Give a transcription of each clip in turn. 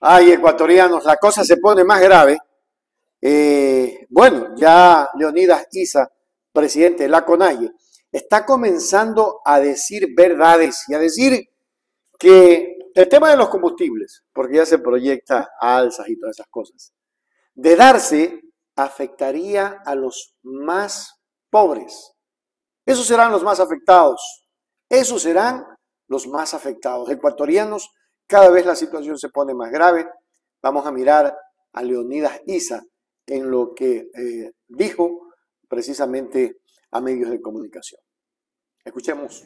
Ay, ecuatorianos, la cosa se pone más grave. Bueno, ya Leonidas Issa, presidente de la CONAIE, está comenzando a decir verdades y a decir que el tema de los combustibles, porque ya se proyecta alzas y todas esas cosas, de darse, afectaría a los más pobres. Esos serán los más afectados. Esos serán los más afectados. Ecuatorianos, cada vez la situación se pone más grave. Vamos a mirar a Leonidas Issa en lo que dijo precisamente a medios de comunicación. Escuchemos.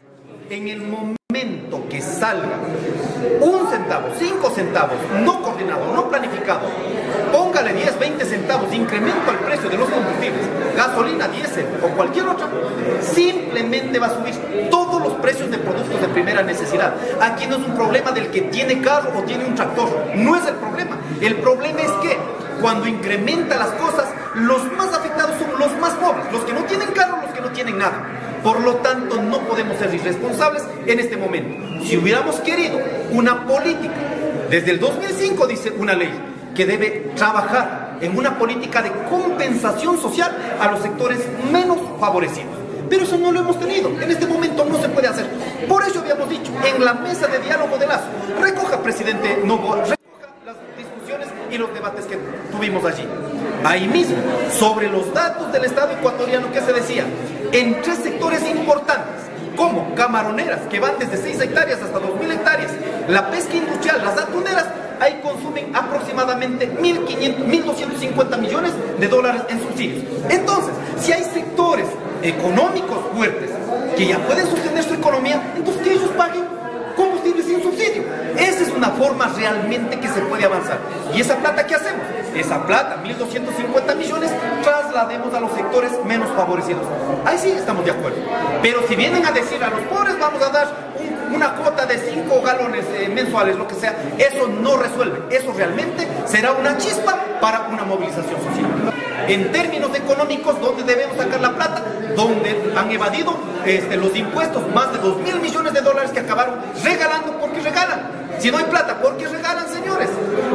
En el momento que salga un centavo, 5 centavos, no coordinado, no planificado, póngale 10, 20 centavos, incremento al precio de los combustibles, gasolina, diésel o cualquier otra, simplemente va a subir todos los precios de productos de primera necesidad. Aquí no es un problema del que tiene carro o tiene un tractor, no es el problema. El problema es que cuando incrementa las cosas, los más afectados son los más pobres, los que no tienen carro, los que no tienen nada. Por lo tanto, no podemos ser irresponsables en este momento. Si hubiéramos querido una política, desde el 2005 dice una ley, que debe trabajar en una política de compensación social a los sectores menos favorecidos. Pero eso no lo hemos tenido. En este momento no se puede hacer. Por eso habíamos dicho, en la mesa de diálogo de Lazo, recoja, presidente Noboa, recoja las discusiones y los debates que tuvimos allí. Ahí mismo, sobre los datos del Estado ecuatoriano, que se decía, en 3 sectores importantes, como camaroneras, que van desde 6 hectáreas hasta 2.000 hectáreas, la pesca industrial, las atuneras, ahí consumen aproximadamente 1.250 millones de dólares en subsidios. Entonces, si hay sectores económicos fuertes que ya pueden sostener su economía, entonces que ellos paguen combustible sin subsidio. Esa es una forma realmente que se puede avanzar. ¿Y esa plata qué hacemos? Esa plata, 1.250 millones, traslademos a los sectores menos favorecidos. Ahí sí estamos de acuerdo. Pero si vienen a decir a los pobres vamos a dar una cuota de 5 galones mensuales, lo que sea, eso no resuelve. Eso realmente será una chispa para una movilización social. En términos económicos, ¿dónde debemos sacar la plata? Donde han evadido los impuestos, más de 2.000 millones de dólares que acabaron regalando porque regalan. Si no hay plata, ¿por qué regalan, señores?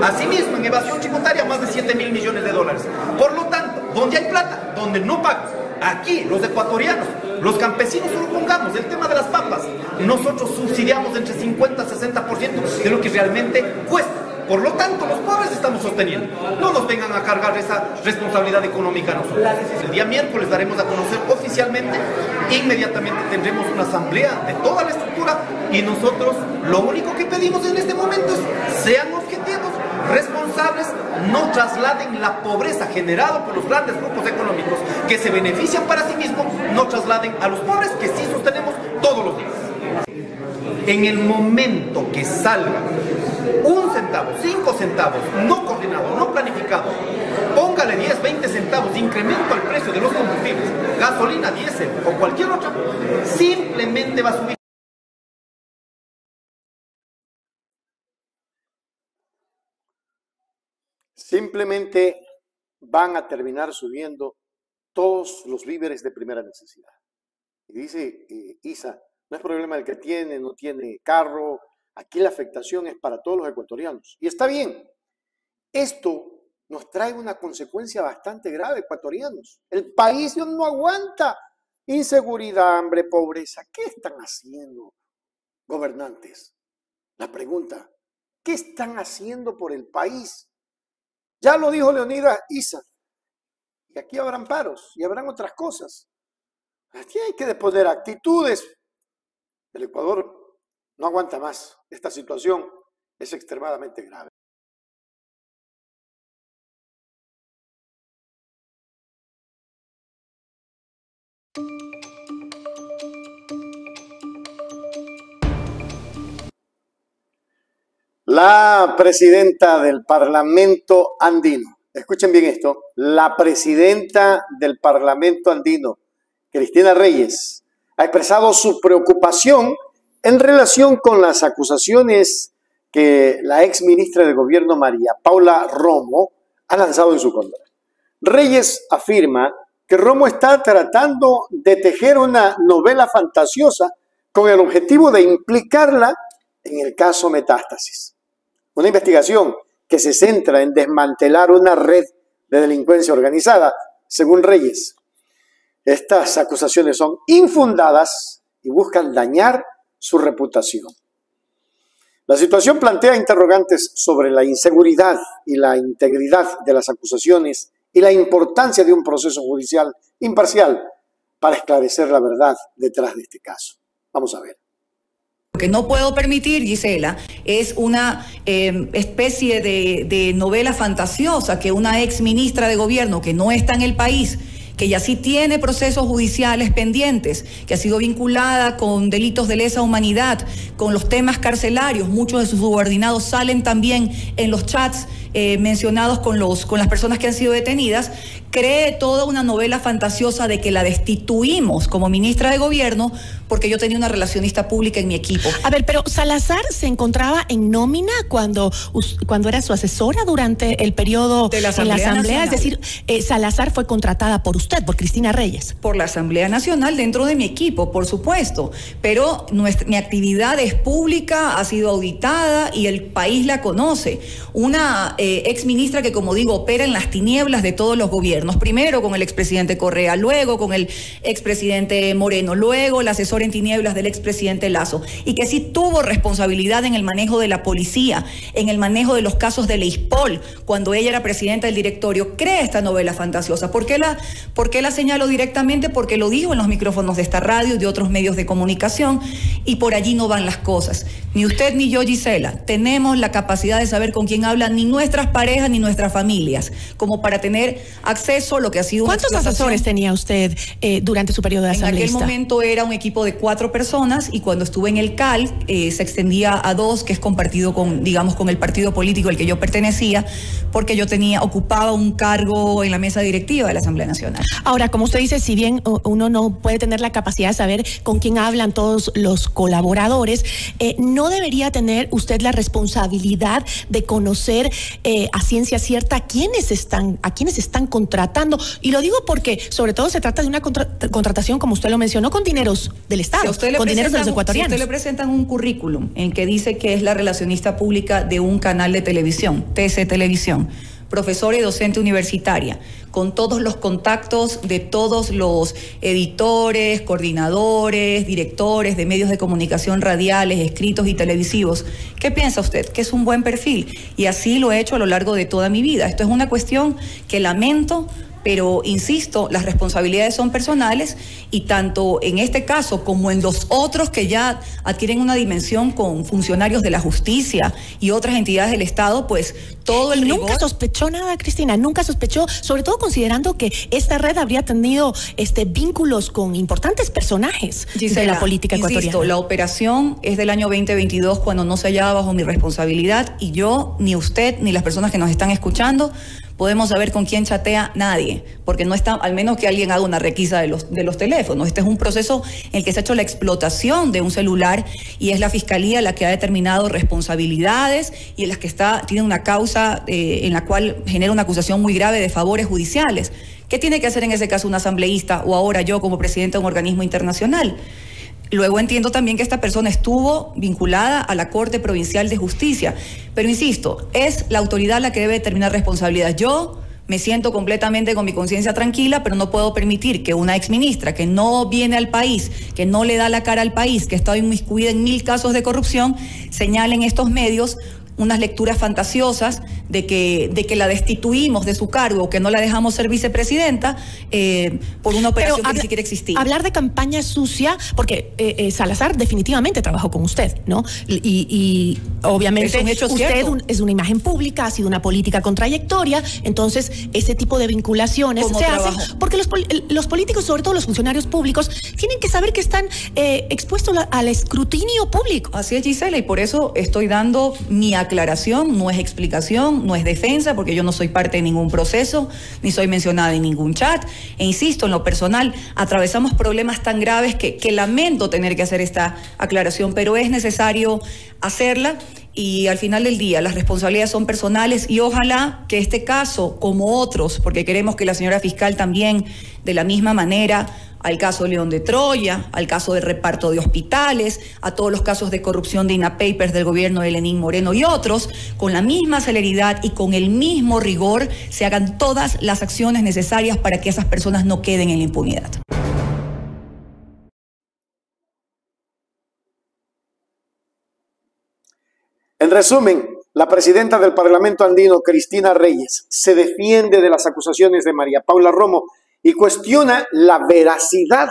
Asimismo, en evasión tributaria, más de 7.000 millones de dólares. Por lo tanto, ¿dónde hay plata? Donde no pagan. Aquí, los ecuatorianos, los campesinos, solo pongamos el tema de las papas. Nosotros subsidiamos entre 50 y 60% de lo que realmente cuesta. Por lo tanto, los pobres estamos sosteniendo. No nos vengan a cargar esa responsabilidad económica a nosotros. El día miércoles daremos a conocer oficialmente, inmediatamente tendremos una asamblea de toda la estructura y nosotros lo único que pedimos en este momento es sean objetivos, responsables, no trasladen la pobreza generada por los grandes grupos económicos que se benefician para sí mismos, no trasladen a los pobres que sí sostenemos todos los días. En el momento que salga un centavo, 5 centavos, no coordinado, no planificado, póngale 10, 20 centavos de incremento al precio de los combustibles, gasolina, diésel o cualquier otra, simplemente va a subir. Simplemente van a terminar subiendo todos los víveres de primera necesidad. Y dice Issa, no es problema del que tiene, no tiene carro. Aquí la afectación es para todos los ecuatorianos. Y está bien. Esto nos trae una consecuencia bastante grave, ecuatorianos. El país no aguanta. Inseguridad, hambre, pobreza. ¿Qué están haciendo, gobernantes? La pregunta, ¿qué están haciendo por el país? Ya lo dijo Leonidas Issa. Y aquí habrán paros y habrán otras cosas. Aquí hay que deponer actitudes. El Ecuador no aguanta más. Esta situación es extremadamente grave. La presidenta del Parlamento andino, escuchen bien esto, la presidenta del Parlamento andino, Cristina Reyes, ha expresado su preocupación en relación con las acusaciones que la ex ministra de Gobierno María Paula Romo ha lanzado en su contra. Reyes afirma que Romo está tratando de tejer una novela fantasiosa con el objetivo de implicarla en el caso Metástasis. Una investigación que se centra en desmantelar una red de delincuencia organizada, según Reyes. Estas acusaciones son infundadas y buscan dañar su reputación. La situación plantea interrogantes sobre la inseguridad y la integridad de las acusaciones y la importancia de un proceso judicial imparcial para esclarecer la verdad detrás de este caso. Vamos a ver. Lo que no puedo permitir, Gisela, es una especie de novela fantasiosa que una ex ministra de gobierno que no está en el país, que ya sí tiene procesos judiciales pendientes, que ha sido vinculada con delitos de lesa humanidad, con los temas carcelarios, muchos de sus subordinados salen también en los chats mencionados con las personas que han sido detenidas, cree toda una novela fantasiosa de que la destituimos como ministra de gobierno porque yo tenía una relacionista pública en mi equipo. A ver, pero Salazar se encontraba en nómina cuando era su asesora durante el periodo de la en la Asamblea. Nacional. Es decir, Salazar fue contratada por usted, por Cristina Reyes. Por la Asamblea Nacional dentro de mi equipo, por supuesto, pero mi actividad es pública, ha sido auditada y el país la conoce. Una ex ministra que, como digo, opera en las tinieblas de todos los gobiernos, primero con el expresidente Correa, luego con el expresidente Moreno, luego la asesora en tinieblas del expresidente Lasso, y que sí tuvo responsabilidad en el manejo de la policía, en el manejo de los casos de Leispol, cuando ella era presidenta del directorio, cree esta novela fantasiosa. ¿Por qué la señalo directamente? Porque lo dijo en los micrófonos de esta radio y de otros medios de comunicación, y por allí no van las cosas. Ni usted ni yo, Gisela, tenemos la capacidad de saber con quién hablan ni nuestras parejas ni nuestras familias, como para tener acceso a lo que ha sido una ¿Cuántos asesores tenía usted durante su periodo de asambleísta? En aquel momento era un equipo de 4 personas y cuando estuve en el CAL se extendía a 2, que es compartido con el partido político al que yo pertenecía, porque yo ocupaba un cargo en la mesa directiva de la Asamblea Nacional. Ahora, como usted dice, si bien uno no puede tener la capacidad de saber con quién hablan todos los colaboradores, ¿no debería tener usted la responsabilidad de conocer a ciencia cierta a quiénes están contratando? Y lo digo porque sobre todo se trata de una contratación, como usted lo mencionó, con dineros del Estado, con dineros de los ecuatorianos. Si usted le presentan un currículum en que dice que es la relacionista pública de un canal de televisión, TC Televisión, profesora y docente universitaria, con todos los contactos de todos los editores, coordinadores, directores de medios de comunicación radiales, escritos y televisivos, ¿qué piensa usted? Que es un buen perfil, y así lo he hecho a lo largo de toda mi vida. Esto es una cuestión que lamento, pero insisto, las responsabilidades son personales y tanto en este caso como en los otros que ya adquieren una dimensión con funcionarios de la justicia y otras entidades del Estado, pues todo el rigor. ¿Nunca sospechó nada, Cristina? ¿Nunca sospechó, sobre todo considerando que esta red habría tenido vínculos con importantes personajes de la política ecuatoriana? Insisto, la operación es del año 2022 cuando no se hallaba bajo mi responsabilidad y yo, ni usted, ni las personas que nos están escuchando podemos saber con quién chatea nadie, porque no está, al menos que alguien haga una requisa de los teléfonos. Este es un proceso en el que se ha hecho la explotación de un celular y es la Fiscalía la que ha determinado responsabilidades y en las que tiene una causa en la cual genera una acusación muy grave de favores judiciales. ¿Qué tiene que hacer en ese caso un asambleísta o ahora yo como presidente de un organismo internacional? Luego entiendo también que esta persona estuvo vinculada a la Corte Provincial de Justicia. Pero insisto, es la autoridad la que debe determinar responsabilidad. Yo me siento completamente con mi conciencia tranquila, pero no puedo permitir que una exministra que no viene al país, que no le da la cara al país, que ha estado inmiscuida en 1000 casos de corrupción, señale en estos medios unas lecturas fantasiosas de que la destituimos de su cargo, que no la dejamos ser vicepresidenta por una operación que ni siquiera existía. Hablar de campaña sucia, porque Salazar definitivamente trabajó con usted, ¿no? Y obviamente es un hecho cierto. Usted es una imagen pública, ha sido una política con trayectoria, entonces ese tipo de vinculaciones se hacen porque los políticos, sobre todo los funcionarios públicos, tienen que saber que están expuestos al escrutinio público. Así es, Gisela, y por eso estoy dando mi aclaración, no es explicación, no es defensa, porque yo no soy parte de ningún proceso, ni soy mencionada en ningún chat. E insisto, en lo personal, atravesamos problemas tan graves que lamento tener que hacer esta aclaración, pero es necesario hacerla. y al final del día las responsabilidades son personales y ojalá que este caso, como otros, porque queremos que la señora fiscal también de la misma manera, al caso León de Troya, al caso del reparto de hospitales, a todos los casos de corrupción de INAPapers del gobierno de Lenín Moreno y otros, con la misma celeridad y con el mismo rigor se hagan todas las acciones necesarias para que esas personas no queden en la impunidad. En resumen, la presidenta del Parlamento andino, Cristina Reyes, se defiende de las acusaciones de María Paula Romo y cuestiona la veracidad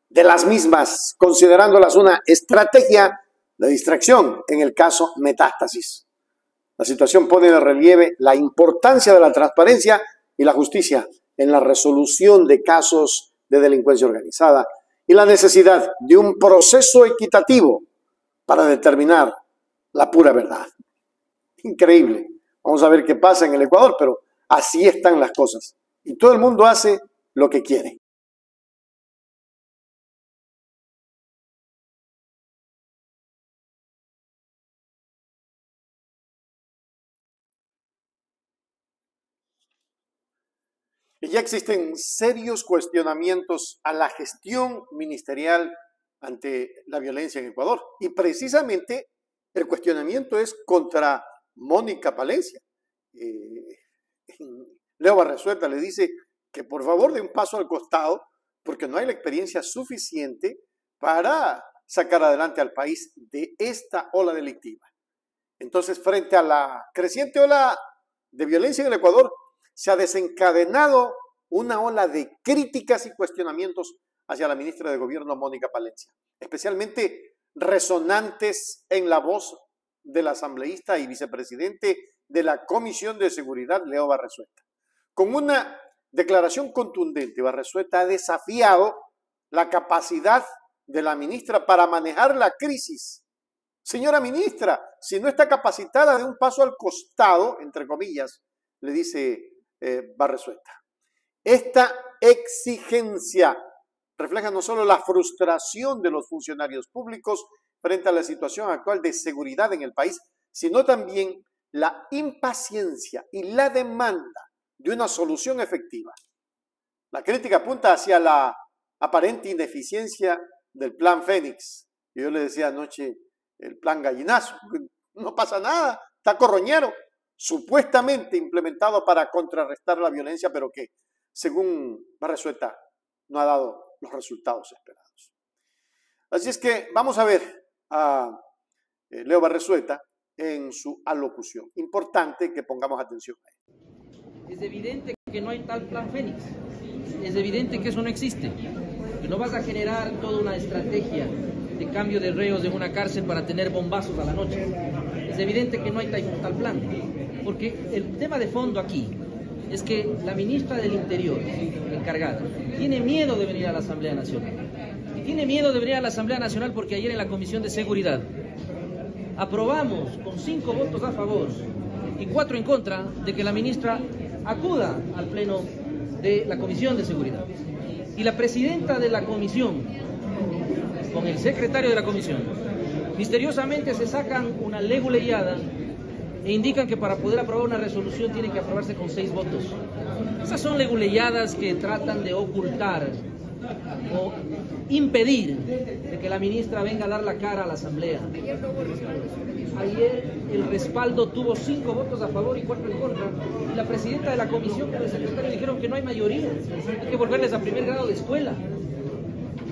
de las mismas, considerándolas una estrategia de distracción en el caso Metástasis. La situación pone de relieve la importancia de la transparencia y la justicia en la resolución de casos de delincuencia organizada y la necesidad de un proceso equitativo para determinar la pura verdad. Increíble. Vamos a ver qué pasa en el Ecuador, pero así están las cosas. Y todo el mundo hace lo que quiere. Y ya existen serios cuestionamientos a la gestión ministerial ante la violencia en Ecuador. Y precisamente el cuestionamiento es contra Mónica Palencia. Leo Barresueta le dice que por favor dé un paso al costado porque no hay la experiencia suficiente para sacar adelante al país de esta ola delictiva. Entonces, frente a la creciente ola de violencia en el Ecuador, se ha desencadenado una ola de críticas y cuestionamientos hacia la ministra de Gobierno, Mónica Palencia, especialmente resonantes en la voz del asambleísta y vicepresidente de la Comisión de Seguridad, Leo Barresueta. Con una declaración contundente, Barresueta ha desafiado la capacidad de la ministra para manejar la crisis. Señora ministra, si no está capacitada, de un paso al costado, entre comillas, le dice Barresueta. Esta exigencia refleja no solo la frustración de los funcionarios públicos frente a la situación actual de seguridad en el país, sino también la impaciencia y la demanda de una solución efectiva. La crítica apunta hacia la aparente ineficiencia del plan Fénix. Yo le decía anoche el plan Gallinazo. No pasa nada, está corroñero, supuestamente implementado para contrarrestar la violencia, pero que, según Barresueta, no ha dado los resultados esperados. Así es que vamos a ver a Leo Barresueta en su alocución. Importante que pongamos atención a él. Es evidente que no hay tal plan Fénix. Es evidente que eso no existe. Que no vas a generar toda una estrategia de cambio de reos en una cárcel para tener bombazos a la noche. Es evidente que no hay tal plan. Porque el tema de fondo aquí es que la ministra del Interior, encargada, tiene miedo de venir a la Asamblea Nacional. Y tiene miedo de venir a la Asamblea Nacional porque ayer en la Comisión de Seguridad aprobamos con 5 votos a favor y 4 en contra de que la ministra acuda al pleno de la Comisión de Seguridad. Y la presidenta de la comisión, con el secretario de la comisión, misteriosamente se sacan una leguleyada e indican que para poder aprobar una resolución tiene que aprobarse con 6 votos. Esas son leguleyadas que tratan de ocultar o impedir de que la ministra venga a dar la cara a la Asamblea. Ayer el respaldo tuvo 5 votos a favor y 4 en contra, y la presidenta de la comisión con el secretario dijeron que no hay mayoría, hay que volverles a primer grado de escuela.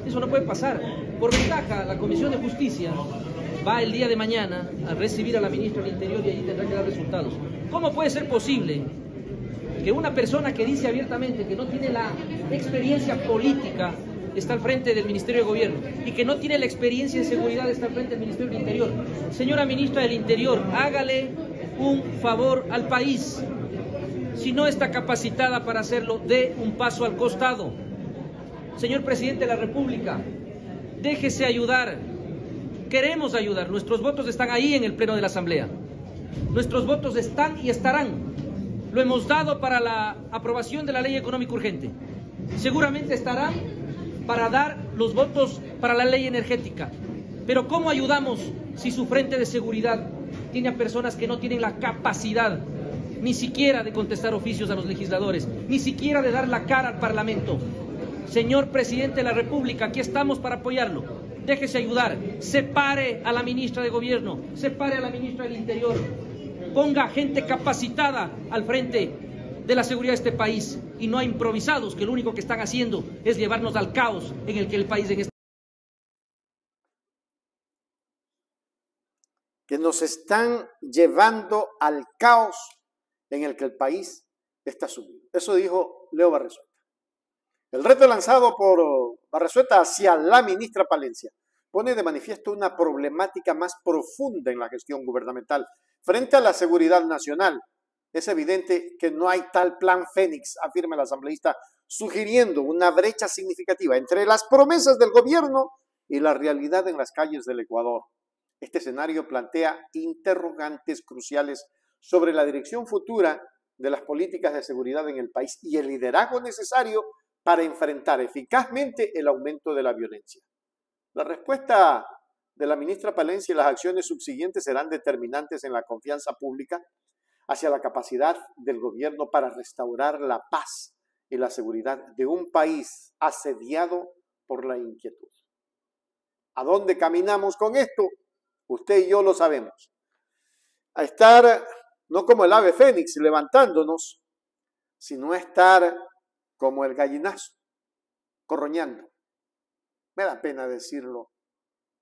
Eso no puede pasar. Por ventaja, la Comisión de Justicia va el día de mañana a recibir a la ministra del Interior y allí tendrá que dar resultados. ¿Cómo puede ser posible que una persona que dice abiertamente que no tiene la experiencia política está al frente del Ministerio de Gobierno y que no tiene la experiencia en seguridad está al frente del Ministerio del Interior? Señora ministra del Interior, hágale un favor al país. Si no está capacitada para hacerlo, dé un paso al costado. Señor presidente de la República, déjese ayudar. Queremos ayudar. Nuestros votos están ahí en el pleno de la Asamblea. Nuestros votos están y estarán. Lo hemos dado para la aprobación de la ley económica urgente. Seguramente estarán para dar los votos para la ley energética. Pero ¿cómo ayudamos si su frente de seguridad tiene a personas que no tienen la capacidad ni siquiera de contestar oficios a los legisladores, ni siquiera de dar la cara al Parlamento. Señor Presidente de la República, aquí estamos para apoyarlo. Déjese ayudar, separe a la ministra de Gobierno, separe a la ministra del Interior, ponga gente capacitada al frente de la seguridad de este país y no a improvisados que lo único que están haciendo es llevarnos al caos en el que el país en este que nos están llevando al caos en el que el país está sumido. Eso dijo Leo Barresueta. El reto lanzado por Barresueta hacia la ministra Palencia pone de manifiesto una problemática más profunda en la gestión gubernamental frente a la seguridad nacional. Es evidente que no hay tal plan Fénix, afirma el asambleísta, sugiriendo una brecha significativa entre las promesas del gobierno y la realidad en las calles del Ecuador. Este escenario plantea interrogantes cruciales sobre la dirección futura de las políticas de seguridad en el país y el liderazgo necesario para enfrentar eficazmente el aumento de la violencia. La respuesta de la ministra Palencia y las acciones subsiguientes serán determinantes en la confianza pública hacia la capacidad del gobierno para restaurar la paz y la seguridad de un país asediado por la inquietud. ¿A dónde caminamos con esto? Usted y yo lo sabemos. A estar no como el ave fénix levantándonos, sino a estar como el gallinazo, corroñando. Me da pena decirlo,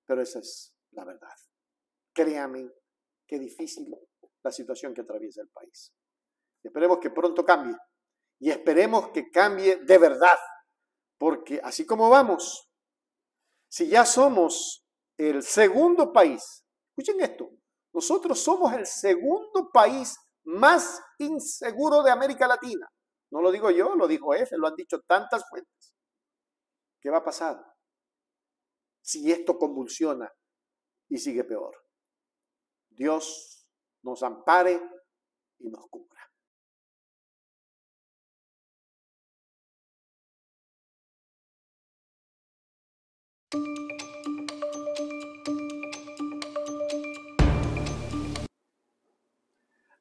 pero esa es la verdad. Créame qué difícil la situación que atraviesa el país. Esperemos que pronto cambie y esperemos que cambie de verdad, porque así como vamos, si ya somos el segundo país, escuchen esto, nosotros somos el segundo país más inseguro de América Latina. No lo digo yo, lo dijo EFE, lo han dicho tantas fuentes. ¿Qué va a pasar si esto convulsiona y sigue peor? Dios nos ampare y nos cubra.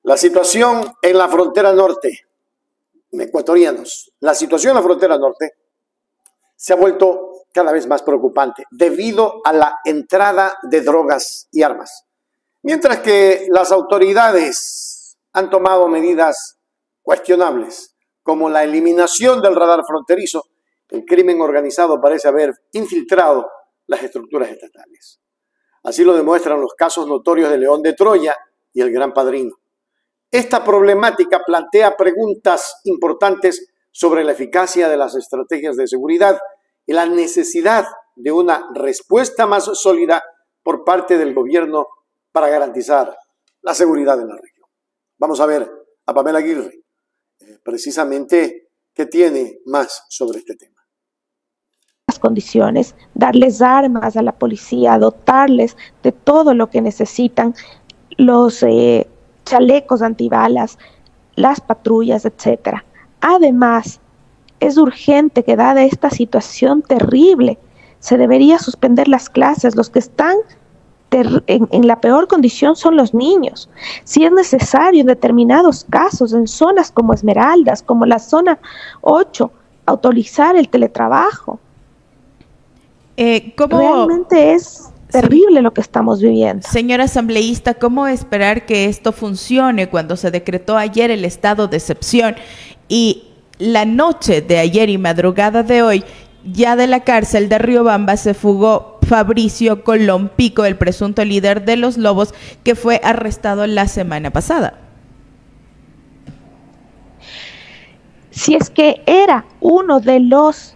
La situación en la frontera norte, ecuatorianos, la situación en la frontera norte se ha vuelto cada vez más preocupante debido a la entrada de drogas y armas. Mientras que las autoridades han tomado medidas cuestionables, como la eliminación del radar fronterizo, el crimen organizado parece haber infiltrado las estructuras estatales. Así lo demuestran los casos notorios de León de Troya y el Gran Padrino. Esta problemática plantea preguntas importantes sobre la eficacia de las estrategias de seguridad y la necesidad de una respuesta más sólida por parte del gobierno para garantizar la seguridad en la región. Vamos a ver a Pamela Aguirre, precisamente, qué tiene más sobre este tema. Las condiciones, darles armas a la policía, dotarles de todo lo que necesitan, los chalecos antibalas, las patrullas, etcétera. Además, es urgente que dada esta situación terrible, se debería suspender las clases. Los que están en la peor condición son los niños. Si es necesario en determinados casos, en zonas como Esmeraldas, como la zona 8, autorizar el teletrabajo. Realmente es terrible lo que estamos viviendo. Señora asambleísta, ¿cómo esperar que esto funcione cuando se decretó ayer el estado de excepción y la noche de ayer y madrugada de hoy ya de la cárcel de Riobamba se fugó Fabricio Colón Pico, el presunto líder de los Lobos, que fue arrestado la semana pasada? Si es que era uno de los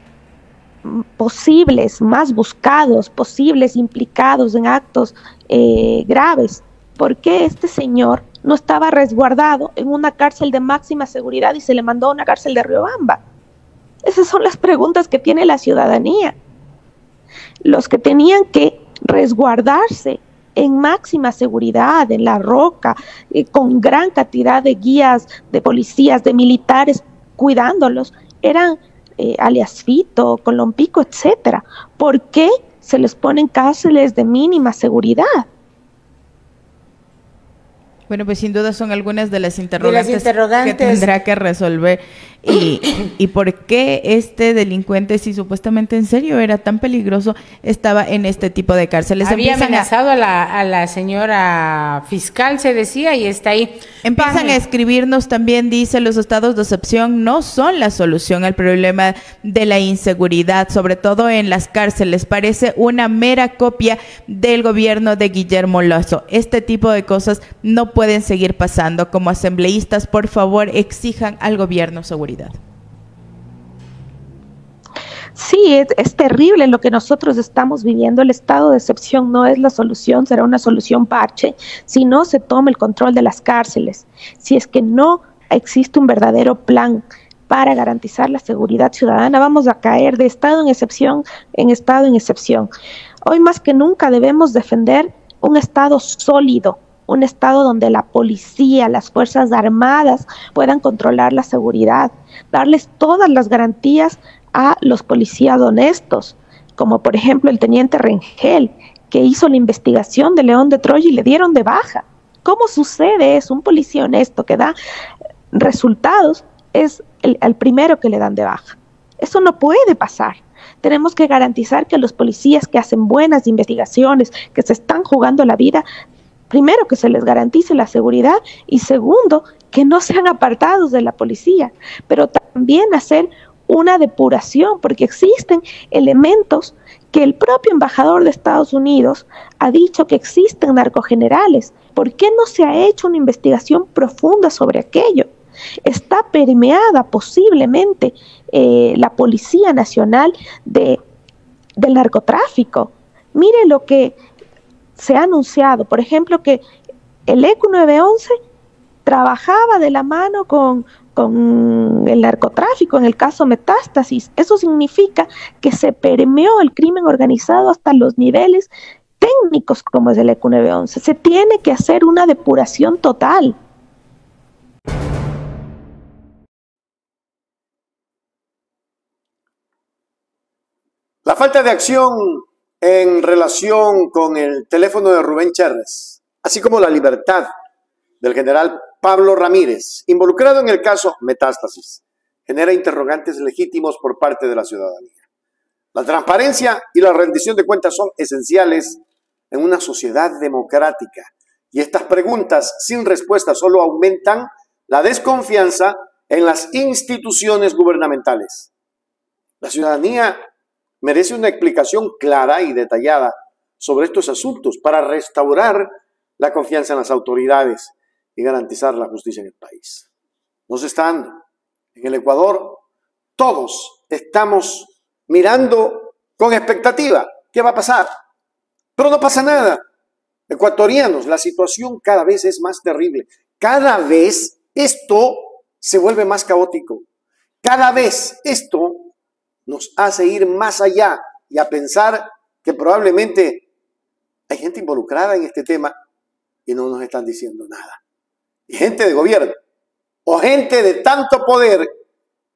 posibles, más buscados, posibles implicados en actos graves, ¿por qué este señor no estaba resguardado en una cárcel de máxima seguridad y se le mandó a una cárcel de Riobamba? Esas son las preguntas que tiene la ciudadanía. Los que tenían que resguardarse en máxima seguridad, en La Roca, con gran cantidad de guías, de policías, de militares cuidándolos, eran alias Fito, Colón Pico, etcétera. ¿Por qué se les ponen cárceles de mínima seguridad? Bueno, pues sin duda son algunas de las interrogantes que tendrá que resolver. Y por qué este delincuente, si supuestamente en serio era tan peligroso, estaba en este tipo de cárceles. Había amenazado a la señora fiscal, se decía, y está ahí. Empiezan a escribirnos también, dice, los estados de excepción no son la solución al problema de la inseguridad, sobre todo en las cárceles. Parece una mera copia del gobierno de Guillermo Lasso. Este tipo de cosas no pueden seguir pasando. Como asambleístas, por favor, exijan al gobierno seguridad. Sí, es terrible lo que nosotros estamos viviendo. El estado de excepción no es la solución, será una solución parche si no se toma el control de las cárceles, si es que no existe un verdadero plan para garantizar la seguridad ciudadana. Vamos a caer de estado en excepción en estado en excepción. Hoy más que nunca debemos defender un estado sólido, un estado donde la policía, las fuerzas armadas puedan controlar la seguridad, darles todas las garantías a los policías honestos, como por ejemplo el teniente Rengel, que hizo la investigación de León de Troya y le dieron de baja. ¿Cómo sucede eso? Un policía honesto que da resultados es el primero que le dan de baja. Eso no puede pasar. Tenemos que garantizar que los policías que hacen buenas investigaciones, que se están jugando la vida, primero, que se les garantice la seguridad y segundo, que no sean apartados de la policía, pero también hacer una depuración, porque existen elementos que el propio embajador de Estados Unidos ha dicho que existen narcogenerales. ¿Por qué no se ha hecho una investigación profunda sobre aquello? Está permeada posiblemente la Policía Nacional del narcotráfico. Mire lo que se ha anunciado, por ejemplo, que el ECU 911 trabajaba de la mano con el narcotráfico en el caso Metástasis. Eso significa que se permeó el crimen organizado hasta los niveles técnicos como es el ECU 911. Se tiene que hacer una depuración total. La falta de acción en relación con el teléfono de Rubén Cherres, así como la libertad del general Pablo Ramírez, involucrado en el caso Metástasis, genera interrogantes legítimos por parte de la ciudadanía. La transparencia y la rendición de cuentas son esenciales en una sociedad democrática, y estas preguntas sin respuesta solo aumentan la desconfianza en las instituciones gubernamentales. La ciudadanía merece una explicación clara y detallada sobre estos asuntos para restaurar la confianza en las autoridades y garantizar la justicia en el país. No se está dando. En el Ecuador todos estamos mirando con expectativa qué va a pasar, pero no pasa nada. Ecuatorianos, la situación cada vez es más terrible. Cada vez esto se vuelve más caótico. Cada vez esto nos hace ir más allá y a pensar que probablemente hay gente involucrada en este tema y no nos están diciendo nada. Y gente de gobierno o gente de tanto poder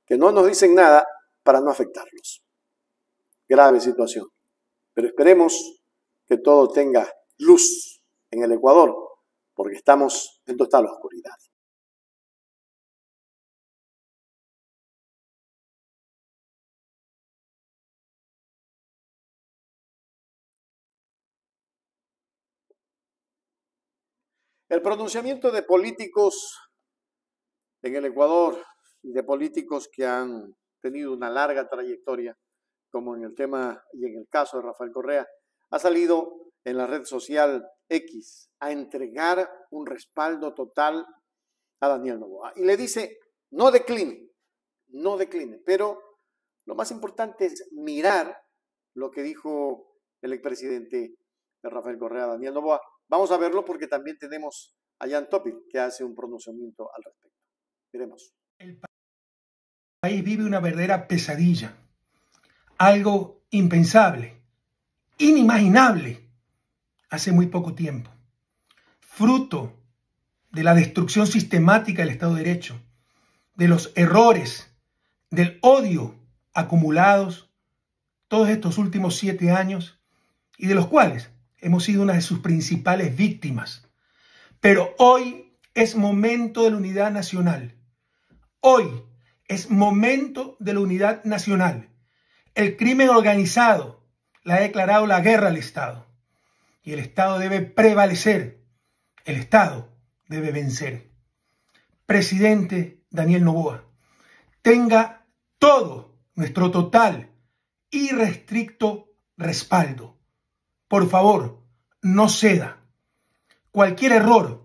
que no nos dicen nada para no afectarlos. Grave situación. Pero esperemos que todo tenga luz en el Ecuador, porque estamos en total oscuridad. El pronunciamiento de políticos en el Ecuador y de políticos que han tenido una larga trayectoria, como en el tema y en el caso de Rafael Correa, ha salido en la red social X a entregar un respaldo total a Daniel Noboa. Y le dice, no decline, pero lo más importante es mirar lo que dijo el expresidente de Rafael Correa, Daniel Noboa. Vamos a verlo porque también tenemos a Jan Topic que hace un pronunciamiento al respecto. Miremos. El país vive una verdadera pesadilla, algo impensable, inimaginable hace muy poco tiempo, fruto de la destrucción sistemática del Estado de Derecho, de los errores, del odio acumulados todos estos últimos 7 años y de los cuales hemos sido una de sus principales víctimas. Pero hoy es momento de la unidad nacional. Hoy es momento de la unidad nacional. El crimen organizado le ha declarado la guerra al Estado. Y el Estado debe prevalecer. El Estado debe vencer. Presidente Daniel Noboa, tenga todo nuestro total, irrestricto respaldo. Por favor, no ceda. Cualquier error,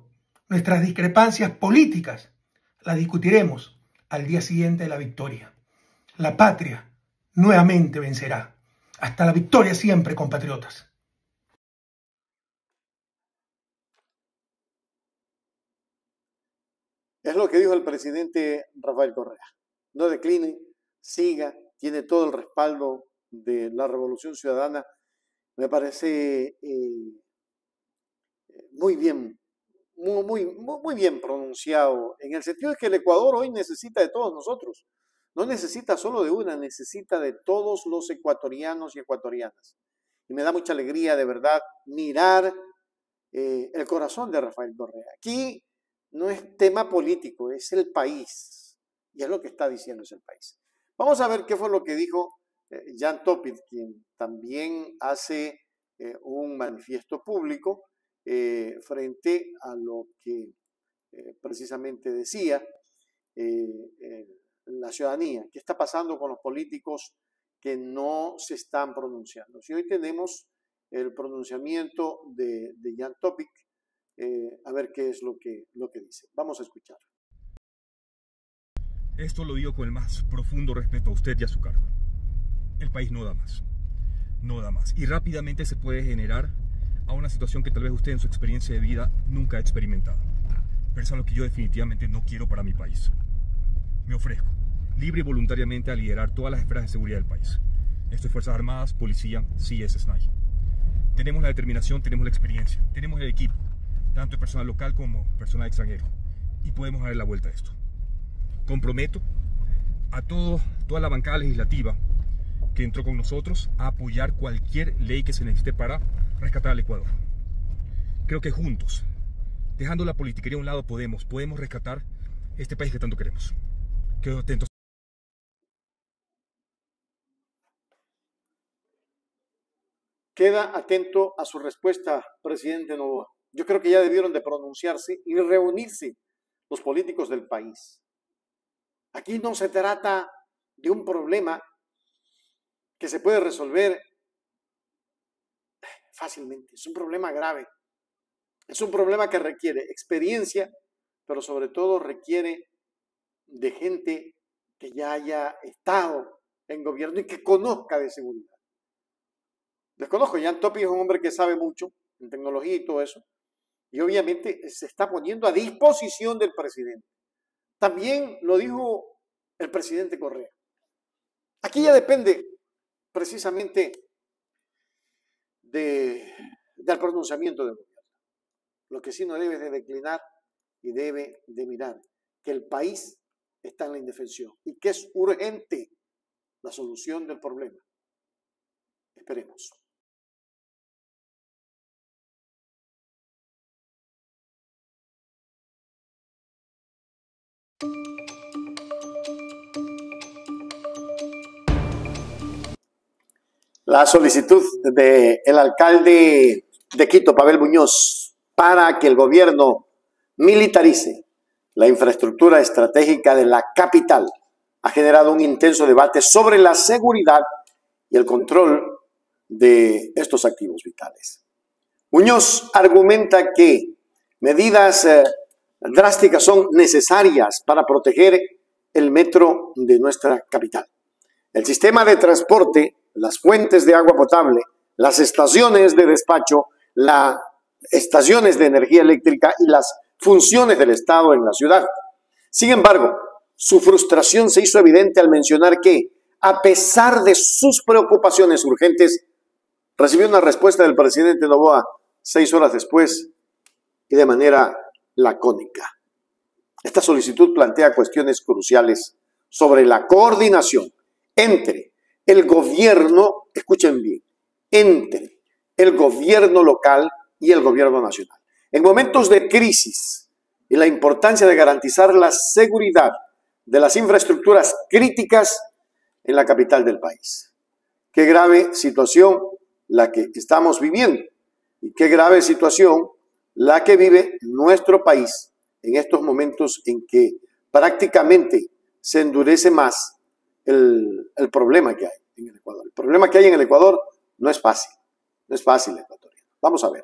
nuestras discrepancias políticas, las discutiremos al día siguiente de la victoria. La patria nuevamente vencerá. Hasta la victoria siempre, compatriotas. Es lo que dijo el presidente Rafael Correa. No decline, siga, tiene todo el respaldo de la Revolución Ciudadana. Me parece muy bien, muy bien pronunciado, en el sentido de que el Ecuador hoy necesita de todos nosotros. No necesita solo de una, necesita de todos los ecuatorianos y ecuatorianas. Y me da mucha alegría, de verdad, mirar el corazón de Rafael Correa. Aquí no es tema político, es el país. Y es lo que está diciendo, es el país. Vamos a ver qué fue lo que dijo Jan Topic, quien también hace un manifiesto público frente a lo que precisamente decía la ciudadanía. ¿Qué está pasando con los políticos que no se están pronunciando? Si hoy tenemos el pronunciamiento de Jan Topic, a ver qué es lo que dice. Vamos a escuchar. Esto lo digo con el más profundo respeto a usted y a su cargo. El país no da más. No da más. Y rápidamente se puede generar a una situación que tal vez usted en su experiencia de vida nunca ha experimentado. Pero es algo que yo definitivamente no quiero para mi país. Me ofrezco, libre y voluntariamente, a liderar todas las esferas de seguridad del país. Esto es Fuerzas Armadas, Policía, CIES, SNAI. Tenemos la determinación, tenemos la experiencia, tenemos el equipo, tanto de personal local como personal extranjero. Y podemos dar la vuelta a esto. Comprometo a toda la bancada legislativa que entró con nosotros a apoyar cualquier ley que se necesite para rescatar al Ecuador. Creo que juntos, dejando la politiquería a un lado, podemos rescatar este país que tanto queremos. Quedo atento. Queda atento a su respuesta, presidente Noboa. Yo creo que ya debieron de pronunciarse y reunirse los políticos del país. Aquí no se trata de un problema que se puede resolver fácilmente. Es un problema grave. Es un problema que requiere experiencia, pero sobre todo requiere de gente que ya haya estado en gobierno y que conozca de seguridad. Desconozco, Jan Topic es un hombre que sabe mucho en tecnología y todo eso, y obviamente se está poniendo a disposición del presidente. También lo dijo el presidente Correa. Aquí ya depende precisamente del pronunciamiento del gobierno. Lo que sí no debe de declinar y debe de mirar que el país está en la indefensión y que es urgente la solución del problema. Esperemos. La solicitud del alcalde de Quito, Pavel Muñoz, para que el gobierno militarice la infraestructura estratégica de la capital ha generado un intenso debate sobre la seguridad y el control de estos activos vitales. Muñoz argumenta que medidas drásticas son necesarias para proteger el metro de nuestra capital. El sistema de transporte, las fuentes de agua potable, las estaciones de despacho, las estaciones de energía eléctrica y las funciones del Estado en la ciudad. Sin embargo, su frustración se hizo evidente al mencionar que, a pesar de sus preocupaciones urgentes, recibió una respuesta del presidente Noboa 6 horas después y de manera lacónica. Esta solicitud plantea cuestiones cruciales sobre la coordinación entre el gobierno, escuchen bien, entre el gobierno local y el gobierno nacional. En momentos de crisis y la importancia de garantizar la seguridad de las infraestructuras críticas en la capital del país. Qué grave situación la que estamos viviendo y qué grave situación la que vive nuestro país en estos momentos en que prácticamente se endurece más el problema que hay en el Ecuador. El problema que hay en el Ecuador no es fácil, ecuatoriano. Vamos a ver.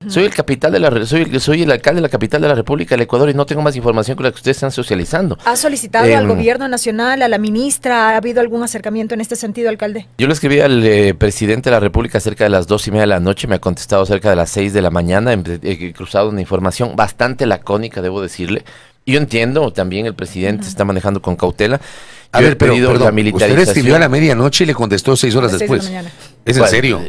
Soy el soy el alcalde de la capital de la República del Ecuador y no tengo más información que la que ustedes están socializando. ¿Ha solicitado al gobierno nacional, a la ministra? ¿Ha habido algún acercamiento en este sentido, alcalde? Yo le escribí al presidente de la República cerca de las 2:30 de la noche, me ha contestado cerca de las 6 de la mañana, he cruzado una información bastante lacónica, debo decirle. Yo entiendo, también el presidente está manejando con cautela. A ver, pero perdón, usted escribió a la medianoche y le contestó 6 horas después. ¿Es en serio?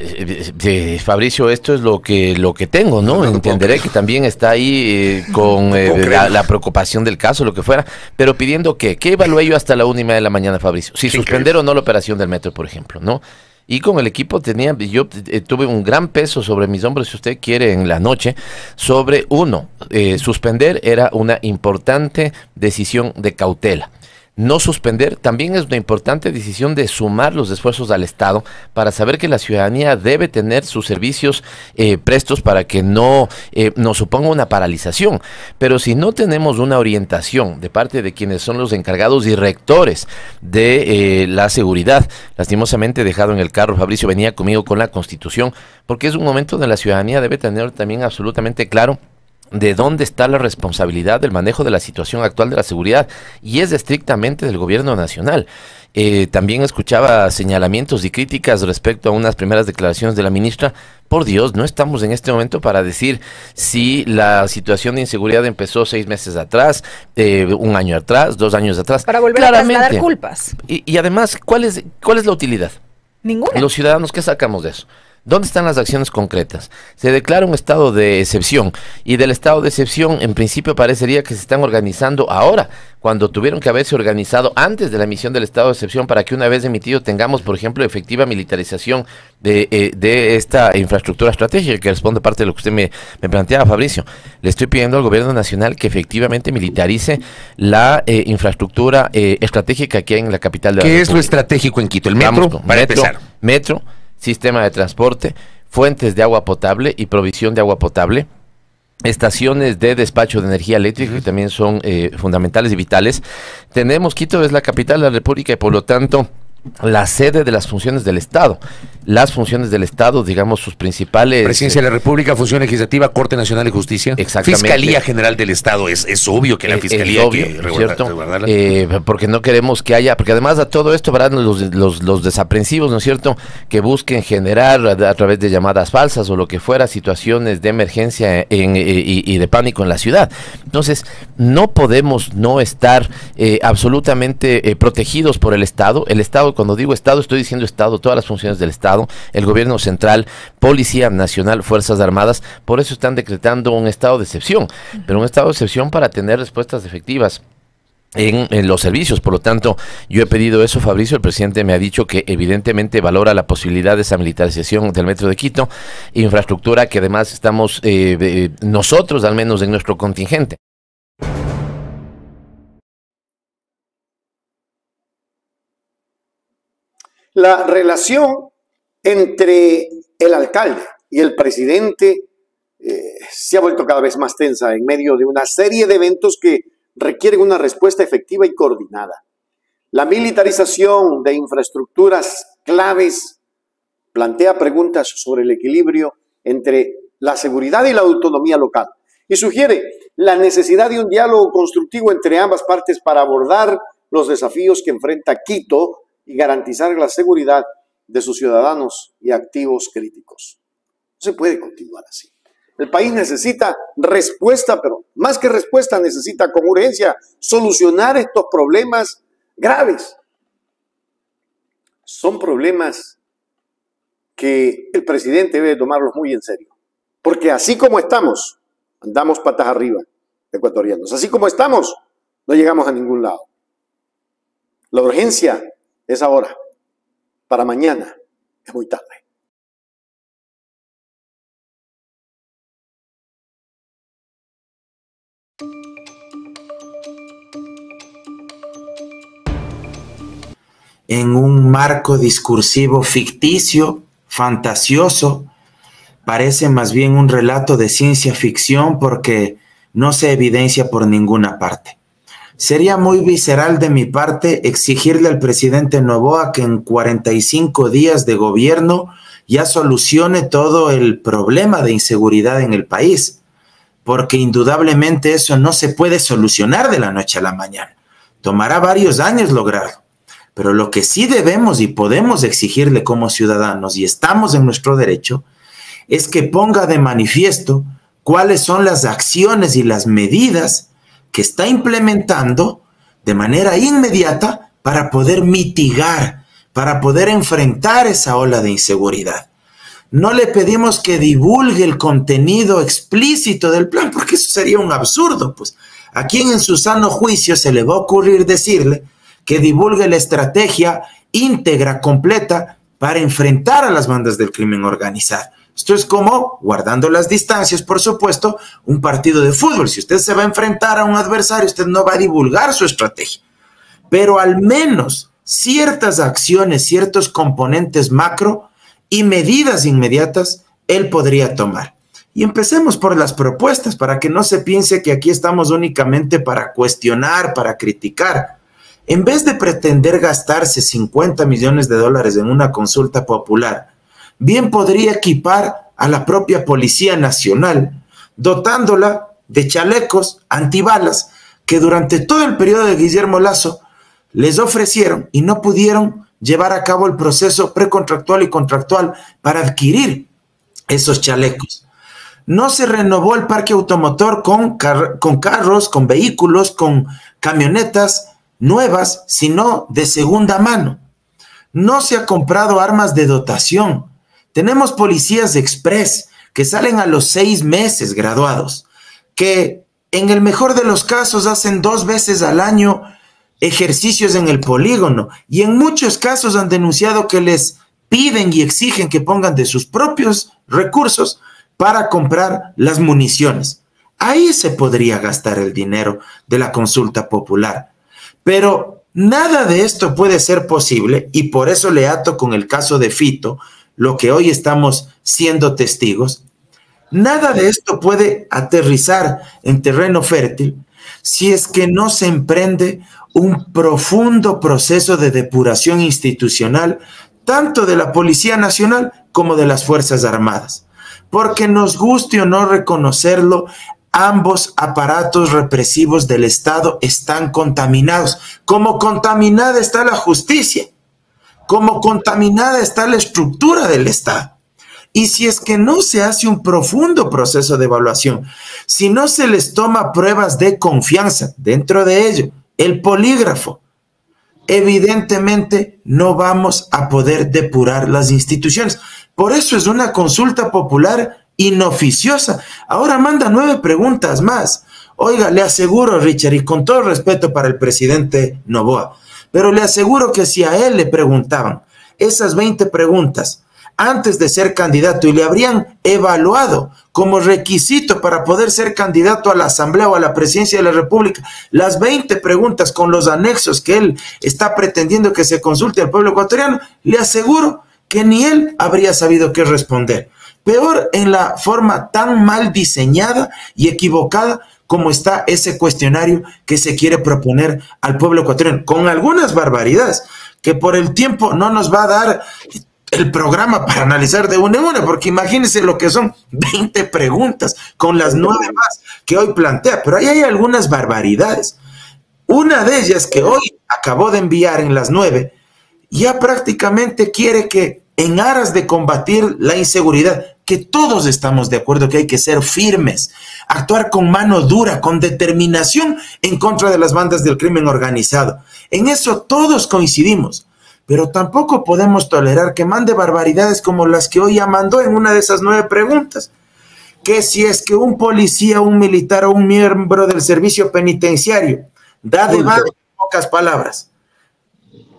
Fabricio, esto es lo que tengo, ¿no? Entenderé que también está ahí con la preocupación del caso, lo que fuera, pero pidiendo ¿qué evalué yo hasta la 1:30 de la mañana, Fabricio? Si suspender o no la operación del metro, por ejemplo, ¿no? Y con el equipo yo tuve un gran peso sobre mis hombros, si usted quiere, en la noche, sobre suspender era una importante decisión de cautela. No suspender también es una importante decisión de sumar los esfuerzos al Estado para saber que la ciudadanía debe tener sus servicios prestos para que no nos suponga una paralización. Pero si no tenemos una orientación de parte de quienes son los encargados y rectores de la seguridad, lastimosamente dejado en el carro, Fabricio venía conmigo con la Constitución, porque es un momento donde la ciudadanía debe tener también absolutamente claro de dónde está la responsabilidad del manejo de la situación actual de la seguridad, y es estrictamente del gobierno nacional. También escuchaba señalamientos y críticas respecto a unas primeras declaraciones de la ministra. Por Dios, no estamos en este momento para decir si la situación de inseguridad empezó 6 meses atrás, 1 año atrás, 2 años atrás. Para volver a trasladar culpas. Y además, ¿cuál es la utilidad? Ninguna. Los ciudadanos, ¿qué sacamos de eso? ¿Dónde están las acciones concretas? Se declara un estado de excepción, y del estado de excepción en principio parecería que se están organizando ahora, cuando tuvieron que haberse organizado antes de la emisión del estado de excepción, para que una vez emitido tengamos, por ejemplo, efectiva militarización de esta infraestructura estratégica, que responde parte de lo que usted me planteaba, Fabricio. Le estoy pidiendo al gobierno nacional que efectivamente militarice la infraestructura estratégica que hay en la capital de la República. ¿Qué es lo estratégico en Quito? ¿El metro? Para empezar. Metro, sistema de transporte, fuentes de agua potable y provisión de agua potable, estaciones de despacho de energía eléctrica, que también son fundamentales y vitales. Quito es la capital de la República y por lo tanto la sede de las funciones del Estado. Las funciones del Estado, digamos, sus principales... Presidencia de la República, Función Legislativa, Corte Nacional de Justicia. Exactamente. Fiscalía General del Estado. Es obvio que la Fiscalía... Es obvio, ¿cierto? Porque no queremos que haya... Porque además a todo esto habrán los desaprensivos, ¿no es cierto?, que busquen generar a través de llamadas falsas o lo que fuera situaciones de emergencia y de pánico en la ciudad. Entonces, no podemos no estar absolutamente protegidos por el Estado. El Estado, cuando digo Estado, estoy diciendo Estado, todas las funciones del Estado, el gobierno central, Policía Nacional, Fuerzas Armadas. Por eso están decretando un estado de excepción, pero un estado de excepción para tener respuestas efectivas en los servicios. Por lo tanto, yo he pedido eso, Fabricio. El presidente me ha dicho que evidentemente valora la posibilidad de esa militarización del metro de Quito, infraestructura que además estamos nosotros, al menos en nuestro contingente. La relación entre el alcalde y el presidente se ha vuelto cada vez más tensa en medio de una serie de eventos que requieren una respuesta efectiva y coordinada. La militarización de infraestructuras claves plantea preguntas sobre el equilibrio entre la seguridad y la autonomía local y sugiere la necesidad de un diálogo constructivo entre ambas partes para abordar los desafíos que enfrenta Quito y garantizar la seguridad de sus ciudadanos y activos críticos. No se puede continuar así. El país necesita respuesta, pero más que respuesta necesita con urgencia solucionar estos problemas graves. Son problemas que el presidente debe tomarlos muy en serio. Porque así como estamos, andamos patas arriba, ecuatorianos. Así como estamos, no llegamos a ningún lado. La urgencia es ahora. Para mañana es muy tarde. en un marco discursivo ficticio, fantasioso. Parece más bien un relato de ciencia ficción porque no se evidencia por ninguna parte. Sería muy visceral de mi parte exigirle al presidente Noboa que en 45 días de gobierno ya solucione todo el problema de inseguridad en el país, porque indudablemente eso no se puede solucionar de la noche a la mañana. Tomará varios años lograrlo, pero lo que sí debemos y podemos exigirle como ciudadanos, y estamos en nuestro derecho, es que ponga de manifiesto cuáles son las acciones y las medidas que está implementando de manera inmediata para poder mitigar, para poder enfrentar esa ola de inseguridad. No le pedimos que divulgue el contenido explícito del plan, porque eso sería un absurdo, pues. ¿A quién en su sano juicio se le va a ocurrir decirle que divulgue la estrategia íntegra, completa, para enfrentar a las bandas del crimen organizado? Esto es como, guardando las distancias, por supuesto, un partido de fútbol. Si usted se va a enfrentar a un adversario, usted no va a divulgar su estrategia. Pero al menos ciertas acciones, ciertos componentes macro y medidas inmediatas, él podría tomar. Y empecemos por las propuestas, para que no se piense que aquí estamos únicamente para cuestionar, para criticar. En vez de pretender gastarse 50 millones de dólares en una consulta popular, bien podría equipar a la propia Policía Nacional, dotándola de chalecos antibalas que durante todo el periodo de Guillermo Lasso les ofrecieron y no pudieron llevar a cabo el proceso precontractual y contractual para adquirir esos chalecos. No se renovó el parque automotor con carros, con vehículos, con camionetas nuevas, sino de segunda mano. No se ha comprado armas de dotación. Tenemos policías express que salen a los 6 meses graduados, que en el mejor de los casos hacen 2 veces al año ejercicios en el polígono, y en muchos casos han denunciado que les piden y exigen que pongan de sus propios recursos para comprar las municiones. Ahí se podría gastar el dinero de la consulta popular. Pero nada de esto puede ser posible, y por eso le ato con el caso de Fito, lo que hoy estamos siendo testigos. Nada de esto puede aterrizar en terreno fértil si es que no se emprende un profundo proceso de depuración institucional, tanto de la Policía Nacional como de las Fuerzas Armadas. Porque nos guste o no reconocerlo, ambos aparatos represivos del Estado están contaminados. Como contaminada está la justicia, como contaminada está la estructura del Estado. Y si es que no se hace un profundo proceso de evaluación, si no se les toma pruebas de confianza, dentro de ello, el polígrafo, evidentemente no vamos a poder depurar las instituciones. Por eso es una consulta popular inoficiosa. Ahora manda 9 preguntas más. Oiga, le aseguro, Richard, y con todo respeto para el presidente Noboa, pero le aseguro que si a él le preguntaban esas 20 preguntas antes de ser candidato y le habrían evaluado como requisito para poder ser candidato a la Asamblea o a la Presidencia de la República, las 20 preguntas con los anexos que él está pretendiendo que se consulte al pueblo ecuatoriano, le aseguro que ni él habría sabido qué responder. Peor en la forma tan mal diseñada y equivocada como está ese cuestionario que se quiere proponer al pueblo ecuatoriano, con algunas barbaridades que por el tiempo no nos va a dar el programa para analizar de una en una, porque imagínense lo que son 20 preguntas con las 9 más que hoy plantea, pero ahí hay algunas barbaridades. Una de ellas que hoy acabó de enviar en las 9, ya prácticamente quiere que en aras de combatir la inseguridad, que todos estamos de acuerdo que hay que ser firmes, actuar con mano dura, con determinación en contra de las bandas del crimen organizado. En eso todos coincidimos, pero tampoco podemos tolerar que mande barbaridades como las que hoy ya mandó en una de esas 9 preguntas. Que si es que un policía, un militar o un miembro del servicio penitenciario da de baja, en pocas palabras,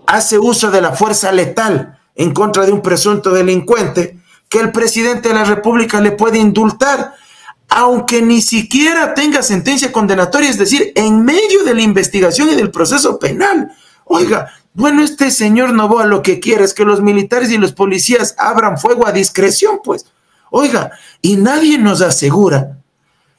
hace uso de la fuerza letal en contra de un presunto delincuente, que el presidente de la República le puede indultar, aunque ni siquiera tenga sentencia condenatoria, es decir, en medio de la investigación y del proceso penal. Oiga, Bueno, este señor Noboa lo que quiere es que los militares y los policías abran fuego a discreción, pues. Oiga, y nadie nos asegura,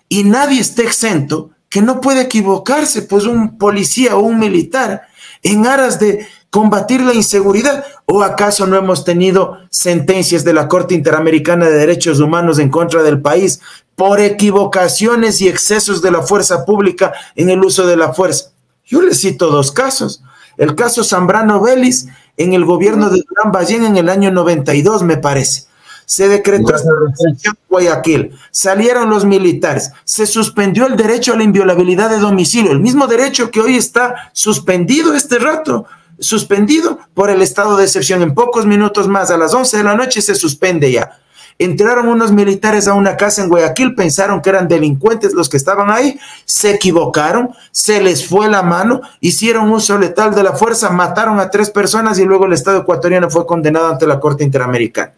y nadie está exento, que no puede equivocarse, pues, un policía o un militar en aras de combatir la inseguridad. ¿O acaso no hemos tenido sentencias de la Corte Interamericana de Derechos Humanos en contra del país por equivocaciones y excesos de la fuerza pública en el uso de la fuerza? Yo les cito 2 casos. El caso Zambrano Vélez en el gobierno de Durán Ballén en el año 92, me parece. Se decretó esta restricción en Guayaquil, salieron los militares, se suspendió el derecho a la inviolabilidad de domicilio, el mismo derecho que hoy está suspendido este rato, suspendido por el estado de excepción. En pocos minutos más, a las 11 de la noche se suspende ya. Entraron unos militares a una casa en Guayaquil, pensaron que eran delincuentes los que estaban ahí, se equivocaron, se les fue la mano, hicieron uso letal de la fuerza, mataron a 3 personas y luego el Estado ecuatoriano fue condenado ante la Corte Interamericana.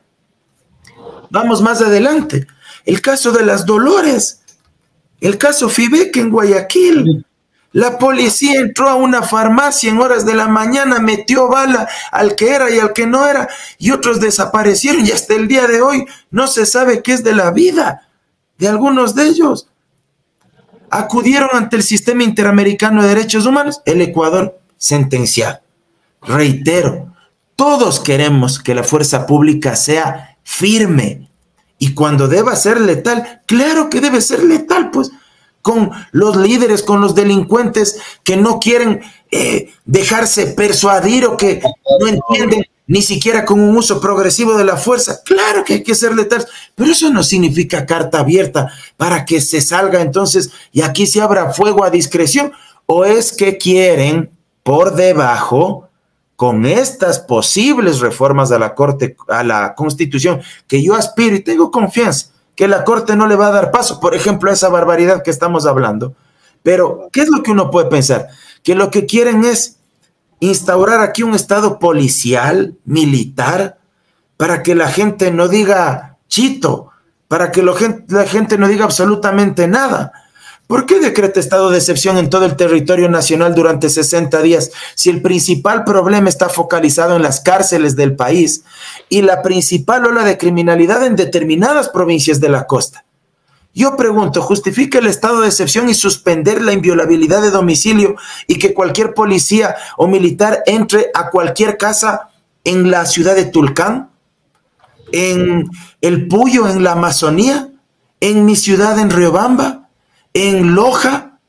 Vamos más adelante, el caso de las Dolores, el caso Fibec en Guayaquil. La policía entró a una farmacia en horas de la mañana, metió bala al que era y al que no era, y otros desaparecieron, y hasta el día de hoy no se sabe qué es de la vida de algunos de ellos. Acudieron ante el Sistema Interamericano de Derechos Humanos, el Ecuador sentenciado. Reitero, todos queremos que la fuerza pública sea firme, y cuando deba ser letal, claro que debe ser letal, pues, con los líderes, con los delincuentes que no quieren dejarse persuadir o que no entienden ni siquiera con un uso progresivo de la fuerza. Claro que hay que ser letales, pero eso no significa carta abierta para que se salga entonces y aquí se abra fuego a discreción. ¿O es que quieren por debajo, con estas posibles reformas a la Corte, a la Constitución, que yo aspiro y tengo confianza que la Corte no le va a dar paso, por ejemplo, a esa barbaridad que estamos hablando? Pero, ¿qué es lo que uno puede pensar? Que lo que quieren es instaurar aquí un estado policial, militar, para que la gente no diga chito, para que la gente no diga absolutamente nada. ¿Por qué decreta estado de excepción en todo el territorio nacional durante 60 días si el principal problema está focalizado en las cárceles del país y la principal ola de criminalidad en determinadas provincias de la costa? Yo pregunto, ¿justifica el estado de excepción y suspender la inviolabilidad de domicilio y que cualquier policía o militar entre a cualquier casa en la ciudad de Tulcán, en El Puyo, en la Amazonía, en mi ciudad en Riobamba, en Loja?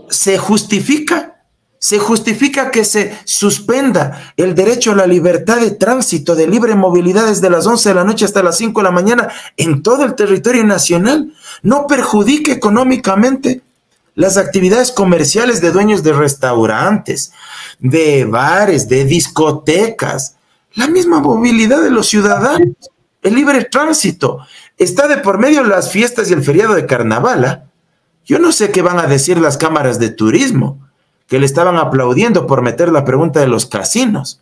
¿Se justifica? ¿Se justifica que se suspenda el derecho a la libertad de tránsito, de libre movilidad desde las 11 de la noche hasta las 5 de la mañana en todo el territorio nacional? ¿No perjudica económicamente las actividades comerciales de dueños de restaurantes, de bares, de discotecas, la misma movilidad de los ciudadanos, el libre tránsito? Está de por medio las fiestas y el feriado de carnaval, ¿eh? Yo no sé qué van a decir las cámaras de turismo, que le estaban aplaudiendo por meter la pregunta de los casinos.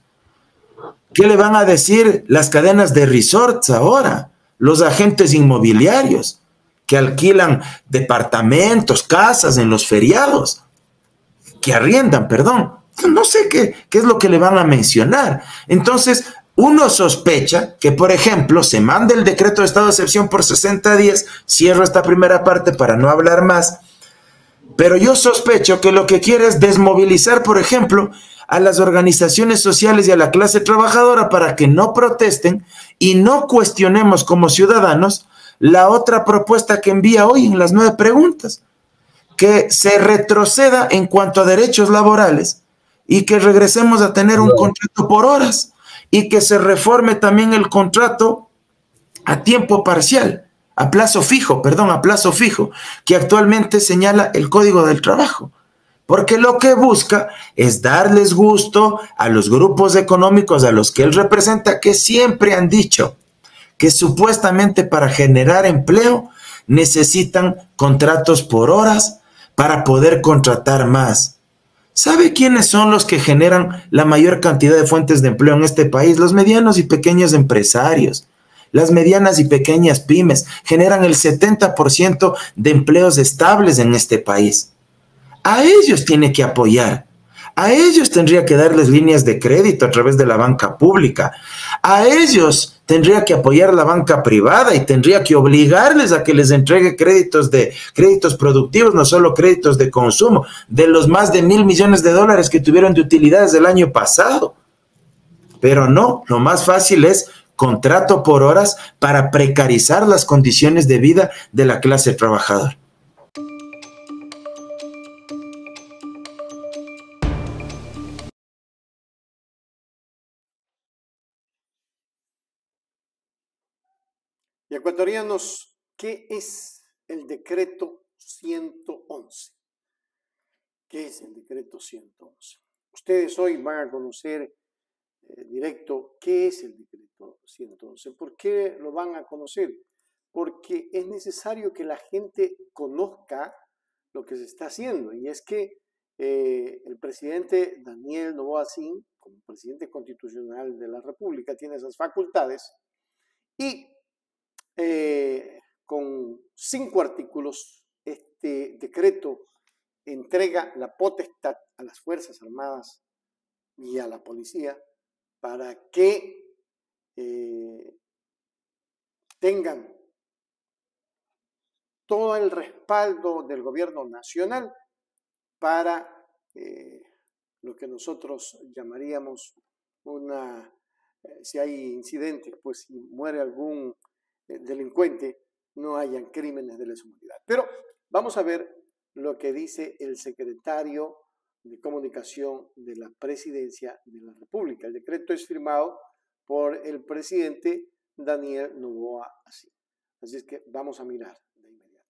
¿Qué le van a decir las cadenas de resorts ahora? Los agentes inmobiliarios que alquilan departamentos, casas en los feriados, que arriendan, perdón. No sé qué es lo que le van a mencionar. Entonces, uno sospecha que, por ejemplo, se manda el decreto de estado de excepción por 60 días, cierro esta primera parte para no hablar más, pero yo sospecho que lo que quiere es desmovilizar, por ejemplo, a las organizaciones sociales y a la clase trabajadora para que no protesten y no cuestionemos como ciudadanos la otra propuesta que envía hoy en las 9 preguntas, que se retroceda en cuanto a derechos laborales y que regresemos a tener un contrato por horas, y que se reforme también el contrato a tiempo parcial, a plazo fijo, que actualmente señala el Código del Trabajo, porque lo que busca es darles gusto a los grupos económicos a los que él representa, que siempre han dicho que supuestamente para generar empleo necesitan contratos por horas para poder contratar más. ¿Sabe quiénes son los que generan la mayor cantidad de fuentes de empleo en este país? Los medianos y pequeños empresarios. Las medianas y pequeñas pymes generan el 70% de empleos estables en este país. A ellos tiene que apoyar. A ellos tendría que darles líneas de crédito a través de la banca pública. A ellos tendría que apoyar la banca privada y tendría que obligarles a que les entregue créditos productivos, no solo créditos de consumo, de los más de $1.000 millones que tuvieron de utilidades el año pasado. Pero no, lo más fácil es contrato por horas para precarizar las condiciones de vida de la clase trabajadora. Y ecuatorianos, ¿qué es el decreto 111? ¿Qué es el decreto 111? Ustedes hoy van a conocer directo qué es el decreto 111. ¿Por qué lo van a conocer? Porque es necesario que la gente conozca lo que se está haciendo. Y es que el presidente Daniel Noboa Sin, como presidente constitucional de la República, tiene esas facultades y con 5 artículos, este decreto entrega la potestad a las Fuerzas Armadas y a la policía para que tengan todo el respaldo del gobierno nacional para lo que nosotros llamaríamos si hay incidentes, pues si muere algún delincuente, no hayan crímenes de lesa humanidad. Pero vamos a ver lo que dice el secretario de Comunicación de la Presidencia de la República. El decreto es firmado por el presidente Daniel Noboa Sin. Así es que vamos a mirar de inmediato.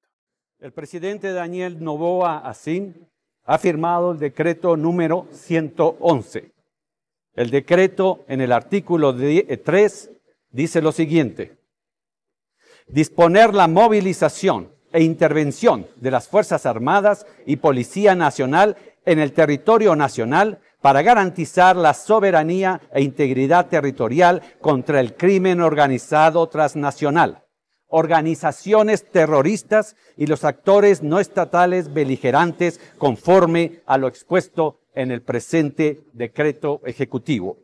El presidente Daniel Noboa Sin ha firmado el decreto número 111. El decreto en el artículo 3 dice lo siguiente: disponer la movilización e intervención de las Fuerzas Armadas y Policía Nacional en el territorio nacional para garantizar la soberanía e integridad territorial contra el crimen organizado transnacional, organizaciones terroristas y los actores no estatales beligerantes conforme a lo expuesto en el presente decreto ejecutivo.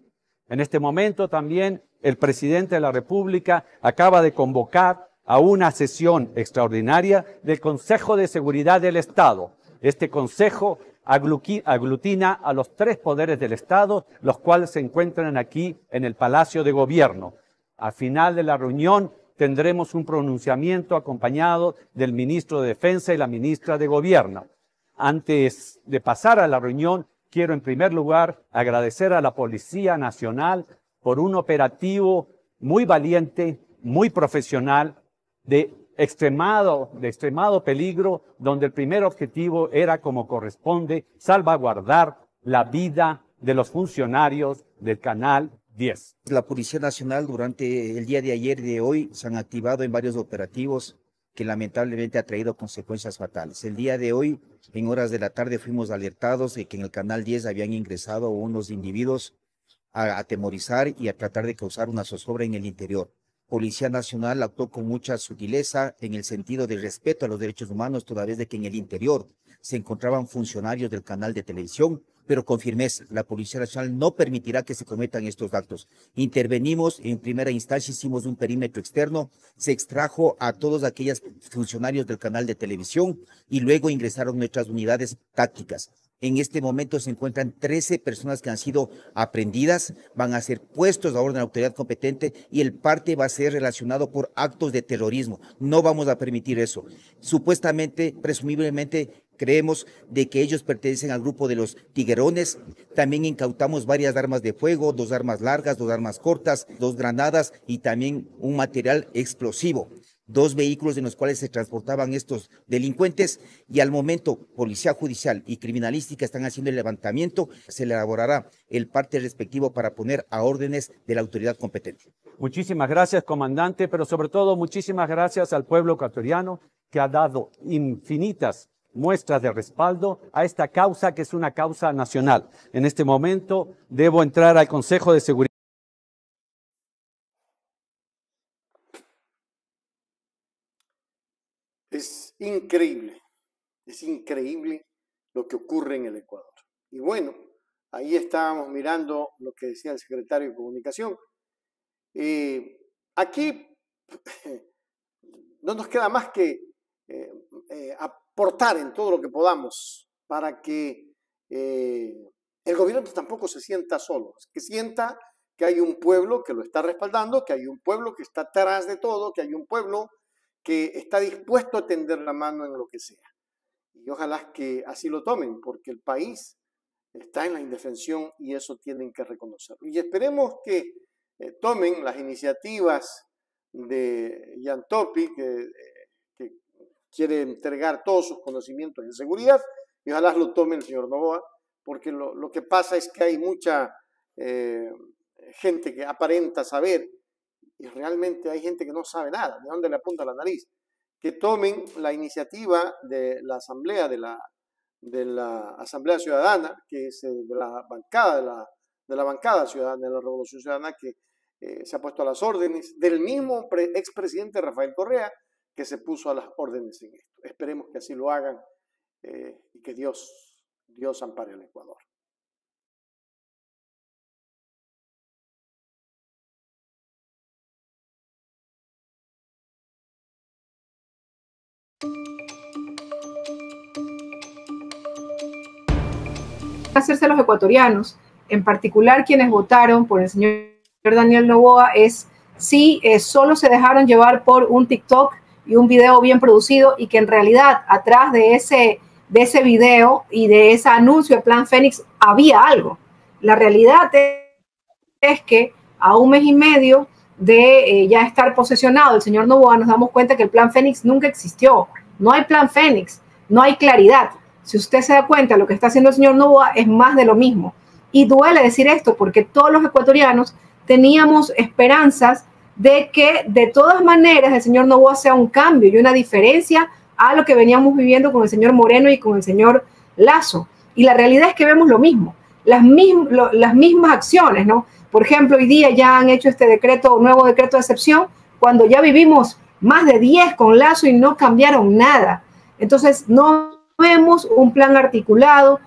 En este momento también el presidente de la República acaba de convocar a una sesión extraordinaria del Consejo de Seguridad del Estado. Este Consejo aglutina a los 3 poderes del Estado, los cuales se encuentran aquí en el Palacio de Gobierno. Al final de la reunión tendremos un pronunciamiento acompañado del ministro de Defensa y la ministra de Gobierno. Antes de pasar a la reunión, quiero en primer lugar agradecer a la Policía Nacional por un operativo muy valiente, muy profesional, de extremado peligro, donde el primer objetivo era, como corresponde, salvaguardar la vida de los funcionarios del Canal 10. La Policía Nacional durante el día de ayer y de hoy se han activado en varios operativos que lamentablemente ha traído consecuencias fatales. El día de hoy, en horas de la tarde, fuimos alertados de que en el Canal 10 habían ingresado unos individuos a atemorizar y a tratar de causar una zozobra en el interior. Policía Nacional actuó con mucha sutileza en el sentido de respeto a los derechos humanos, toda vez de que en el interior se encontraban funcionarios del canal de televisión, pero con firmeza. La Policía Nacional no permitirá que se cometan estos actos. Intervenimos en primera instancia, hicimos un perímetro externo, se extrajo a todos aquellos funcionarios del canal de televisión y luego ingresaron nuestras unidades tácticas. En este momento se encuentran 13 personas que han sido aprehendidas, van a ser puestos a orden de la autoridad competente y el parte va a ser relacionado por actos de terrorismo. No vamos a permitir eso. Supuestamente, presumiblemente, creemos de que ellos pertenecen al grupo de los tiguerones. También incautamos varias armas de fuego, 2 armas largas, 2 armas cortas, 2 granadas y también un material explosivo. 2 vehículos en los cuales se transportaban estos delincuentes y al momento Policía Judicial y Criminalística están haciendo el levantamiento, se le elaborará el parte respectivo para poner a órdenes de la autoridad competente. Muchísimas gracias, comandante, pero sobre todo muchísimas gracias al pueblo ecuatoriano que ha dado infinitas muestras de respaldo a esta causa, que es una causa nacional. En este momento debo entrar al Consejo de Seguridad. Es increíble lo que ocurre en el Ecuador. Y bueno, ahí estábamos mirando lo que decía el secretario de Comunicación. Aquí no nos queda más que aportar en todo lo que podamos para que el gobierno tampoco se sienta solo, que sienta que hay un pueblo que lo está respaldando, que hay un pueblo que está atrás de todo, que hay un pueblo que está dispuesto a tender la mano en lo que sea. Y ojalá que así lo tomen, porque el país está en la indefensión y eso tienen que reconocerlo. Y esperemos que tomen las iniciativas de Jan Topi, que quiere entregar todos sus conocimientos en seguridad, y ojalá lo tome el señor Noboa, porque lo que pasa es que hay mucha gente que aparenta saber, y realmente hay gente que no sabe nada, de dónde le apunta la nariz. Que tomen la iniciativa de la asamblea, de la Asamblea Ciudadana, que es de la bancada ciudadana, de la Revolución Ciudadana, que se ha puesto a las órdenes, del mismo expresidente Rafael Correa, que se puso a las órdenes en esto. Esperemos que así lo hagan y que Dios ampare al Ecuador. Hacerse los ecuatorianos, en particular quienes votaron por el señor Daniel Noboa, es si solo se dejaron llevar por un TikTok y un video bien producido, y que en realidad atrás de ese video y de ese anuncio de Plan Fénix había algo. La realidad es que a un mes y medio de ya estar posesionado el señor Noboa, nos damos cuenta que el Plan Fénix nunca existió. No hay Plan Fénix, no hay claridad. Si usted se da cuenta, lo que está haciendo el señor Noboa es más de lo mismo. Y duele decir esto porque todos los ecuatorianos teníamos esperanzas de que de todas maneras el señor Noboa sea un cambio y una diferencia a lo que veníamos viviendo con el señor Moreno y con el señor Lasso. Y la realidad es que vemos lo mismo, las mismas acciones, ¿no? Por ejemplo, hoy día ya han hecho este nuevo decreto de excepción, cuando ya vivimos más de 10 con Lasso y no cambiaron nada. Entonces, no vemos un plan articulado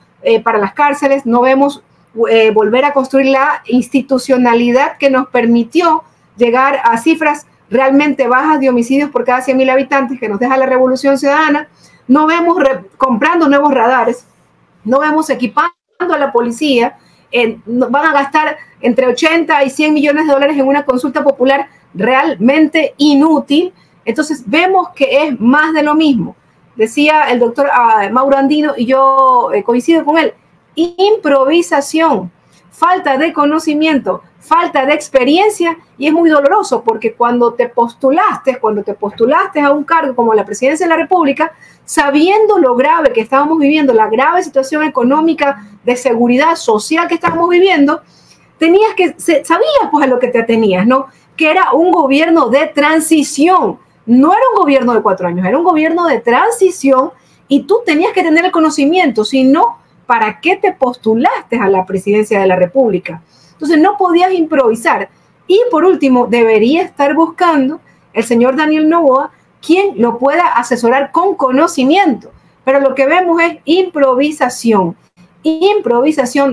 para las cárceles, no vemos volver a construir la institucionalidad que nos permitió llegar a cifras realmente bajas de homicidios por cada 100.000 habitantes que nos deja la Revolución Ciudadana. No vemos comprando nuevos radares, no vemos equipando a la policía, van a gastar entre 80 y 100 millones de dólares en una consulta popular realmente inútil. Entonces vemos que es más de lo mismo. Decía el doctor Mauro Andino, y yo coincido con él, improvisación, falta de conocimiento, falta de experiencia, y es muy doloroso porque cuando te postulaste a un cargo como la presidencia de la República, sabiendo lo grave que estábamos viviendo, la grave situación económica de seguridad social que estábamos viviendo, sabías pues a lo que te atenías, ¿no? Que era un gobierno de transición. No era un gobierno de 4 años, era un gobierno de transición, y tú tenías que tener el conocimiento, si no, ¿para qué te postulaste a la presidencia de la República? Entonces no podías improvisar. Y por último, debería estar buscando el señor Daniel Noboa quien lo pueda asesorar con conocimiento. Pero lo que vemos es improvisación,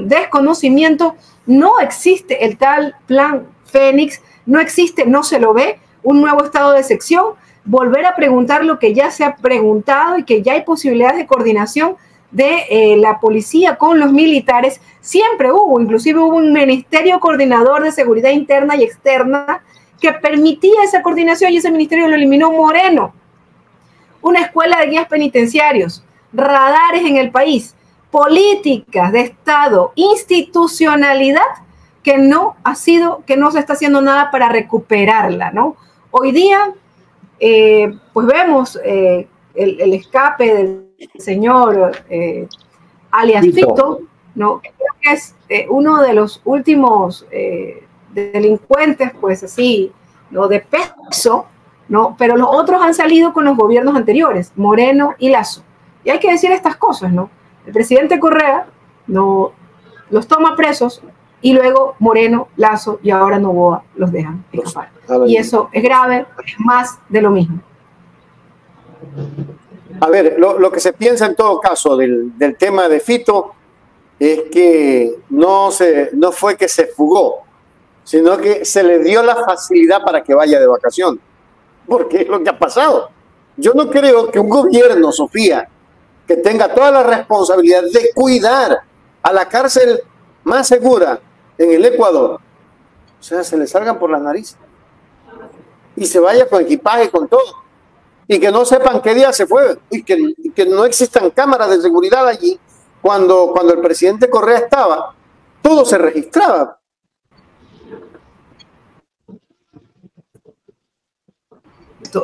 desconocimiento. No existe el tal Plan Fénix, no existe, no se lo ve un nuevo estado de sección, volver a preguntar lo que ya se ha preguntado y que ya hay posibilidades de coordinación de la policía con los militares. Siempre inclusive hubo un ministerio coordinador de seguridad interna y externa que permitía esa coordinación, y ese ministerio lo eliminó Moreno. Una escuela de guías penitenciarios, radares en el país, políticas de Estado, institucionalidad que no se está haciendo nada para recuperarla, ¿no? Hoy día, pues vemos el escape del señor alias Fito, ¿no? Creo que es uno de los últimos delincuentes, pues así, ¿no? De peso, ¿no? Pero los otros han salido con los gobiernos anteriores, Moreno y Lasso. Y hay que decir estas cosas, ¿no? El presidente Correa no los toma presos, y luego Moreno, Lasso y ahora Noboa los dejan escapar. Y eso es grave, es más de lo mismo. A ver, lo que se piensa en todo caso del tema de Fito, es que no fue que se fugó, sino que se le dio la facilidad para que vaya de vacación, porque es lo que ha pasado. Yo no creo que un gobierno, Sofía, que tenga toda la responsabilidad de cuidar a la cárcel más segura en el Ecuador, o sea, se le salgan por la nariz y se vaya con equipaje, con todo, y que no sepan qué día se fue, y que no existan cámaras de seguridad allí. Cuando el presidente Correa estaba, todo se registraba.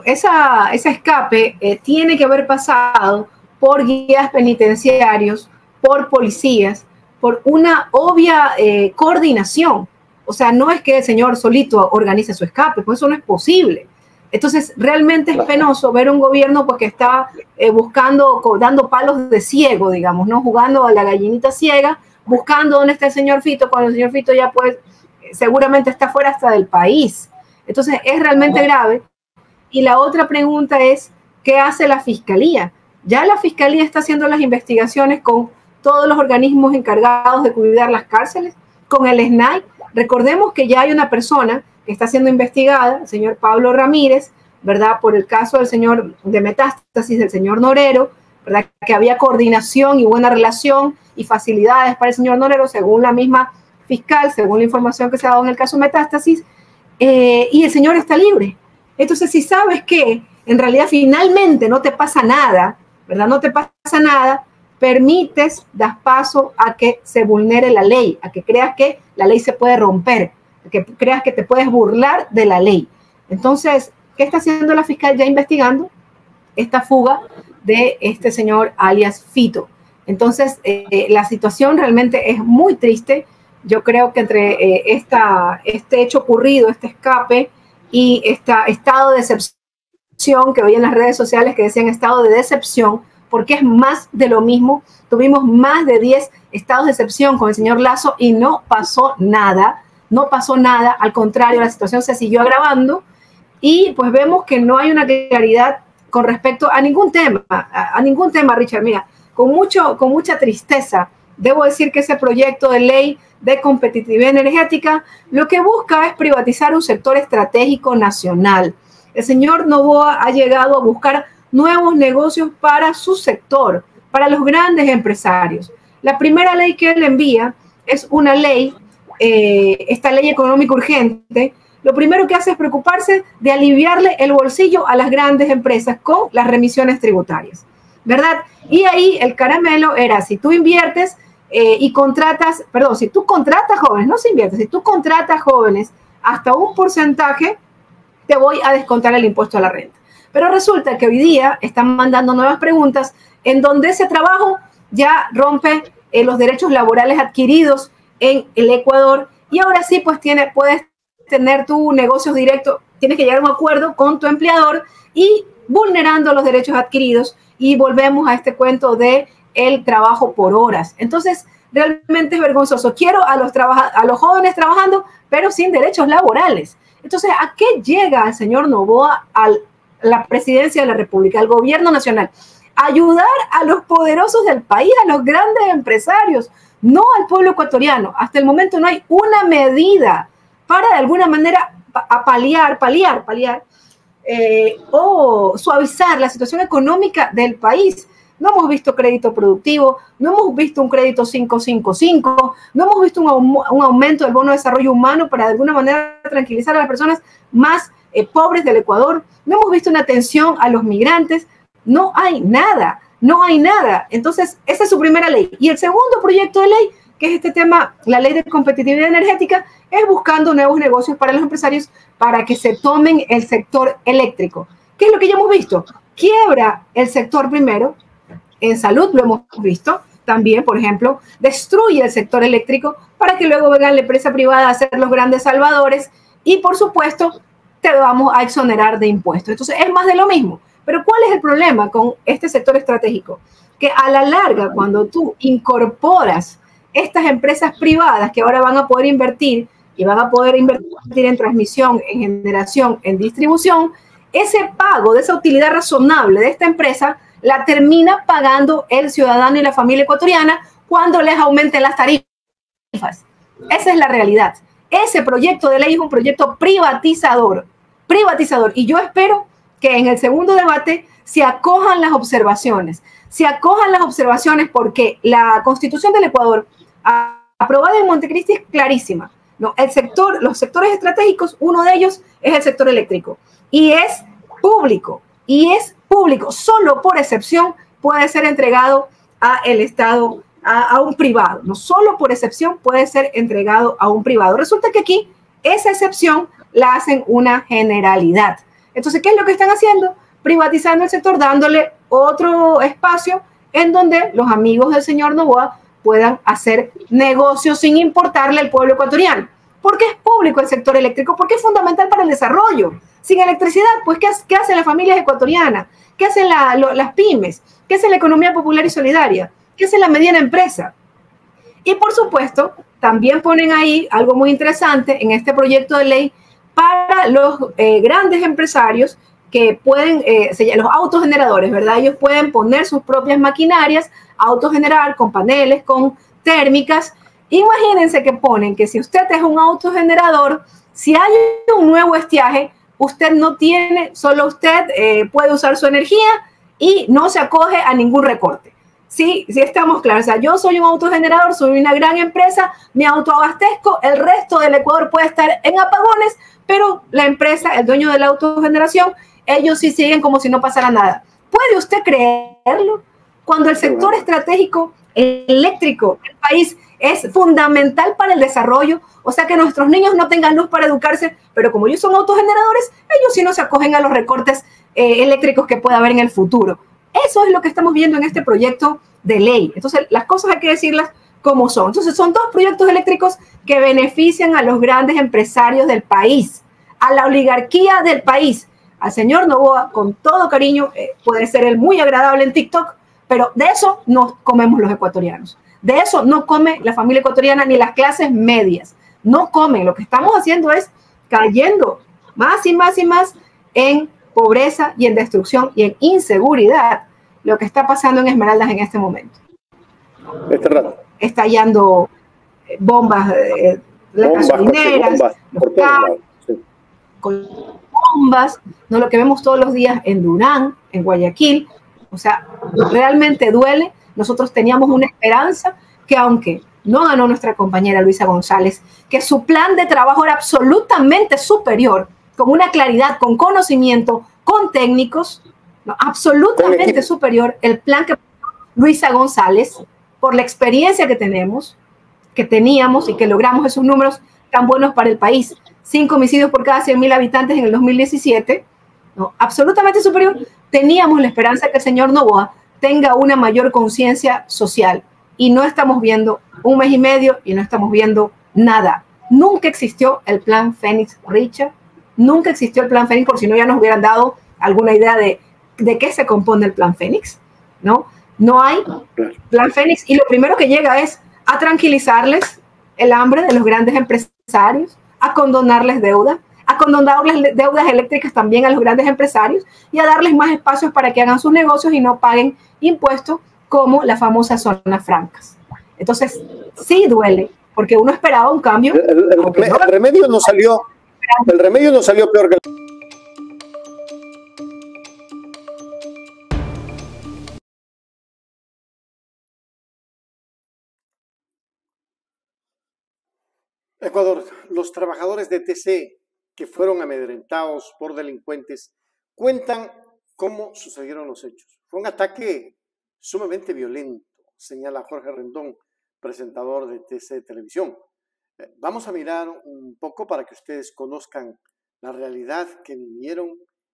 Ese escape tiene que haber pasado por guías penitenciarios, por policías, por una obvia coordinación. O sea, no es que el señor solito organice su escape, pues eso no es posible. Entonces, realmente es penoso ver un gobierno pues, que está buscando, dando palos de ciego, digamos, ¿no? Jugando a la gallinita ciega, buscando dónde está el señor Fito, cuando el señor Fito ya pues seguramente está fuera hasta del país. Entonces, es realmente grave. Y la otra pregunta es, ¿qué hace la Fiscalía? Ya la Fiscalía está haciendo las investigaciones con todos los organismos encargados de cuidar las cárceles, con el SNAI. Recordemos que ya hay una persona que está siendo investigada, el señor Pablo Ramírez, ¿verdad? Por el caso del señor de Metástasis, del señor Norero, ¿verdad? Que había coordinación y buena relación y facilidades para el señor Norero, según la misma fiscal, según la información que se ha dado en el caso Metástasis, y el señor está libre. Entonces, si sabes que en realidad finalmente no te pasa nada, ¿verdad? No te pasa nada, permites, das paso a que se vulnere la ley, a que creas que la ley se puede romper, a que creas que te puedes burlar de la ley. Entonces, ¿qué está haciendo la fiscal ya investigando? Esta fuga de este señor alias Fito. Entonces, la situación realmente es muy triste. Yo creo que entre este hecho ocurrido, este escape y este estado de decepción que veía en las redes sociales que decían estado de decepción, porque es más de lo mismo. Tuvimos más de 10 estados de excepción con el señor Lasso y no pasó nada, al contrario, la situación se siguió agravando y pues vemos que no hay una claridad con respecto a ningún tema, Richard. Mira, con mucha tristeza, debo decir que ese proyecto de ley de competitividad energética lo que busca es privatizar un sector estratégico nacional. El señor Noboa ha llegado a buscar nuevos negocios para su sector, para los grandes empresarios. La primera ley que él envía es una ley, esta ley económica urgente. Lo primero que hace es preocuparse de aliviarle el bolsillo a las grandes empresas con las remisiones tributarias, ¿verdad? Y ahí el caramelo era, si tú inviertes si tú contratas jóvenes, no se invierte, si tú contratas jóvenes hasta un porcentaje, te voy a descontar el impuesto a la renta. Pero resulta que hoy día están mandando nuevas preguntas en donde ese trabajo ya rompe los derechos laborales adquiridos en el Ecuador y ahora sí pues puedes tener tu negocio directo, tienes que llegar a un acuerdo con tu empleador y vulnerando los derechos adquiridos y volvemos a este cuento de el trabajo por horas. Entonces, realmente es vergonzoso. Quiero a los jóvenes trabajando, pero sin derechos laborales. Entonces, ¿a qué llega el señor Noboa a la presidencia de la República, al gobierno nacional? Ayudar a los poderosos del país, a los grandes empresarios, no al pueblo ecuatoriano. Hasta el momento no hay una medida para de alguna manera paliar o suavizar la situación económica del país. No hemos visto crédito productivo, no hemos visto un crédito 555, no hemos visto un aumento del bono de desarrollo humano para de alguna manera tranquilizar a las personas más pobres del Ecuador, no hemos visto una atención a los migrantes, no hay nada. Entonces, esa es su primera ley. Y el segundo proyecto de ley, que es este tema, la ley de competitividad energética, es buscando nuevos negocios para los empresarios para que se tomen el sector eléctrico. ¿Qué es lo que ya hemos visto? Quiebra el sector primero. En salud lo hemos visto también, por ejemplo, destruye el sector eléctrico para que luego venga la empresa privada a ser los grandes salvadores y, por supuesto, te vamos a exonerar de impuestos. Entonces, es más de lo mismo. Pero ¿cuál es el problema con este sector estratégico? Que a la larga, cuando tú incorporas estas empresas privadas que ahora van a poder invertir y van a poder invertir en transmisión, en generación, en distribución, ese pago de esa utilidad razonable de esta empresa la termina pagando el ciudadano y la familia ecuatoriana cuando les aumenten las tarifas. Esa es la realidad. Ese proyecto de ley es un proyecto privatizador, y yo espero que en el segundo debate se acojan las observaciones, porque la Constitución del Ecuador, aprobada en Montecristi, es clarísima, ¿no? Los sectores estratégicos, uno de ellos es el sector eléctrico, y es público, solo por excepción puede ser entregado al Estado, a un privado, no solo por excepción puede ser entregado a un privado. Resulta que aquí esa excepción la hacen una generalidad. Entonces, ¿qué es lo que están haciendo? Privatizando el sector, dándole otro espacio en donde los amigos del señor Noboa puedan hacer negocios sin importarle al pueblo ecuatoriano. Porque es público el sector eléctrico, porque es fundamental para el desarrollo. Sin electricidad, pues, ¿qué hacen las familias ecuatorianas? ¿Qué hacen las pymes? ¿Qué hace la economía popular y solidaria? ¿Qué hace la mediana empresa? Y por supuesto, también ponen ahí algo muy interesante en este proyecto de ley para los grandes empresarios que pueden, los autogeneradores, ¿verdad? Ellos pueden poner sus propias maquinarias, autogenerar con paneles, con térmicas. Imagínense que ponen que si usted es un autogenerador, si hay un nuevo estiaje, usted no tiene, solo usted puede usar su energía y no se acoge a ningún recorte. Sí, estamos claros. O sea, yo soy un autogenerador, soy una gran empresa, me autoabastezco, el resto del Ecuador puede estar en apagones, pero la empresa, el dueño de la autogeneración, ellos sí siguen como si no pasara nada. ¿Puede usted creerlo? Cuando el sector estratégico eléctrico del país es fundamental para el desarrollo, o sea, que nuestros niños no tengan luz para educarse, pero como ellos son autogeneradores, ellos sí no se acogen a los recortes eléctricos que pueda haber en el futuro. Eso es lo que estamos viendo en este proyecto de ley. Entonces, las cosas hay que decirlas como son. Entonces, son dos proyectos eléctricos que benefician a los grandes empresarios del país, a la oligarquía del país. Al señor Noboa, con todo cariño, puede ser él muy agradable en TikTok, pero de eso no comemos los ecuatorianos. De eso no come la familia ecuatoriana ni las clases medias. No comen. Lo que estamos haciendo es cayendo más y más y más en pobreza y en destrucción y en inseguridad, lo que está pasando en Esmeraldas en este momento. Estallando bombas, las gasolineras, los carros, con bombas, ¿no? Lo que vemos todos los días en Durán, en Guayaquil. O sea, realmente duele. Nosotros teníamos una esperanza que, aunque no ganó nuestra compañera Luisa González, que su plan de trabajo era absolutamente superior, con una claridad, con conocimiento, con técnicos, ¿no? Absolutamente superior el plan que Luisa González, por la experiencia que teníamos y que logramos esos números tan buenos para el país. 5 homicidios por cada 100.000 habitantes en el 2017, ¿no? Absolutamente superior. Teníamos la esperanza que el señor Noboa tenga una mayor conciencia social, y no estamos viendo 1 mes y medio y no estamos viendo nada. Nunca existió el plan Fénix, Richard. Nunca existió el plan Fénix, por si no ya nos hubieran dado alguna idea de qué se compone el plan Fénix, ¿no? No hay plan Fénix, y lo primero que llega es a tranquilizarles el hambre de los grandes empresarios, a condonarles deudas, a condonarles deudas eléctricas también a los grandes empresarios y a darles más espacios para que hagan sus negocios y no paguen impuestos como las famosas zonas francas. Entonces, sí duele, porque uno esperaba un cambio. El remedio no salió peor que el... Ecuador, los trabajadores de TC que fueron amedrentados por delincuentes cuentan cómo sucedieron los hechos. Fue un ataque sumamente violento, señala Jorge Rendón, presentador de TC Televisión. Vamos a mirar un poco para que ustedes conozcan la realidad que vivieron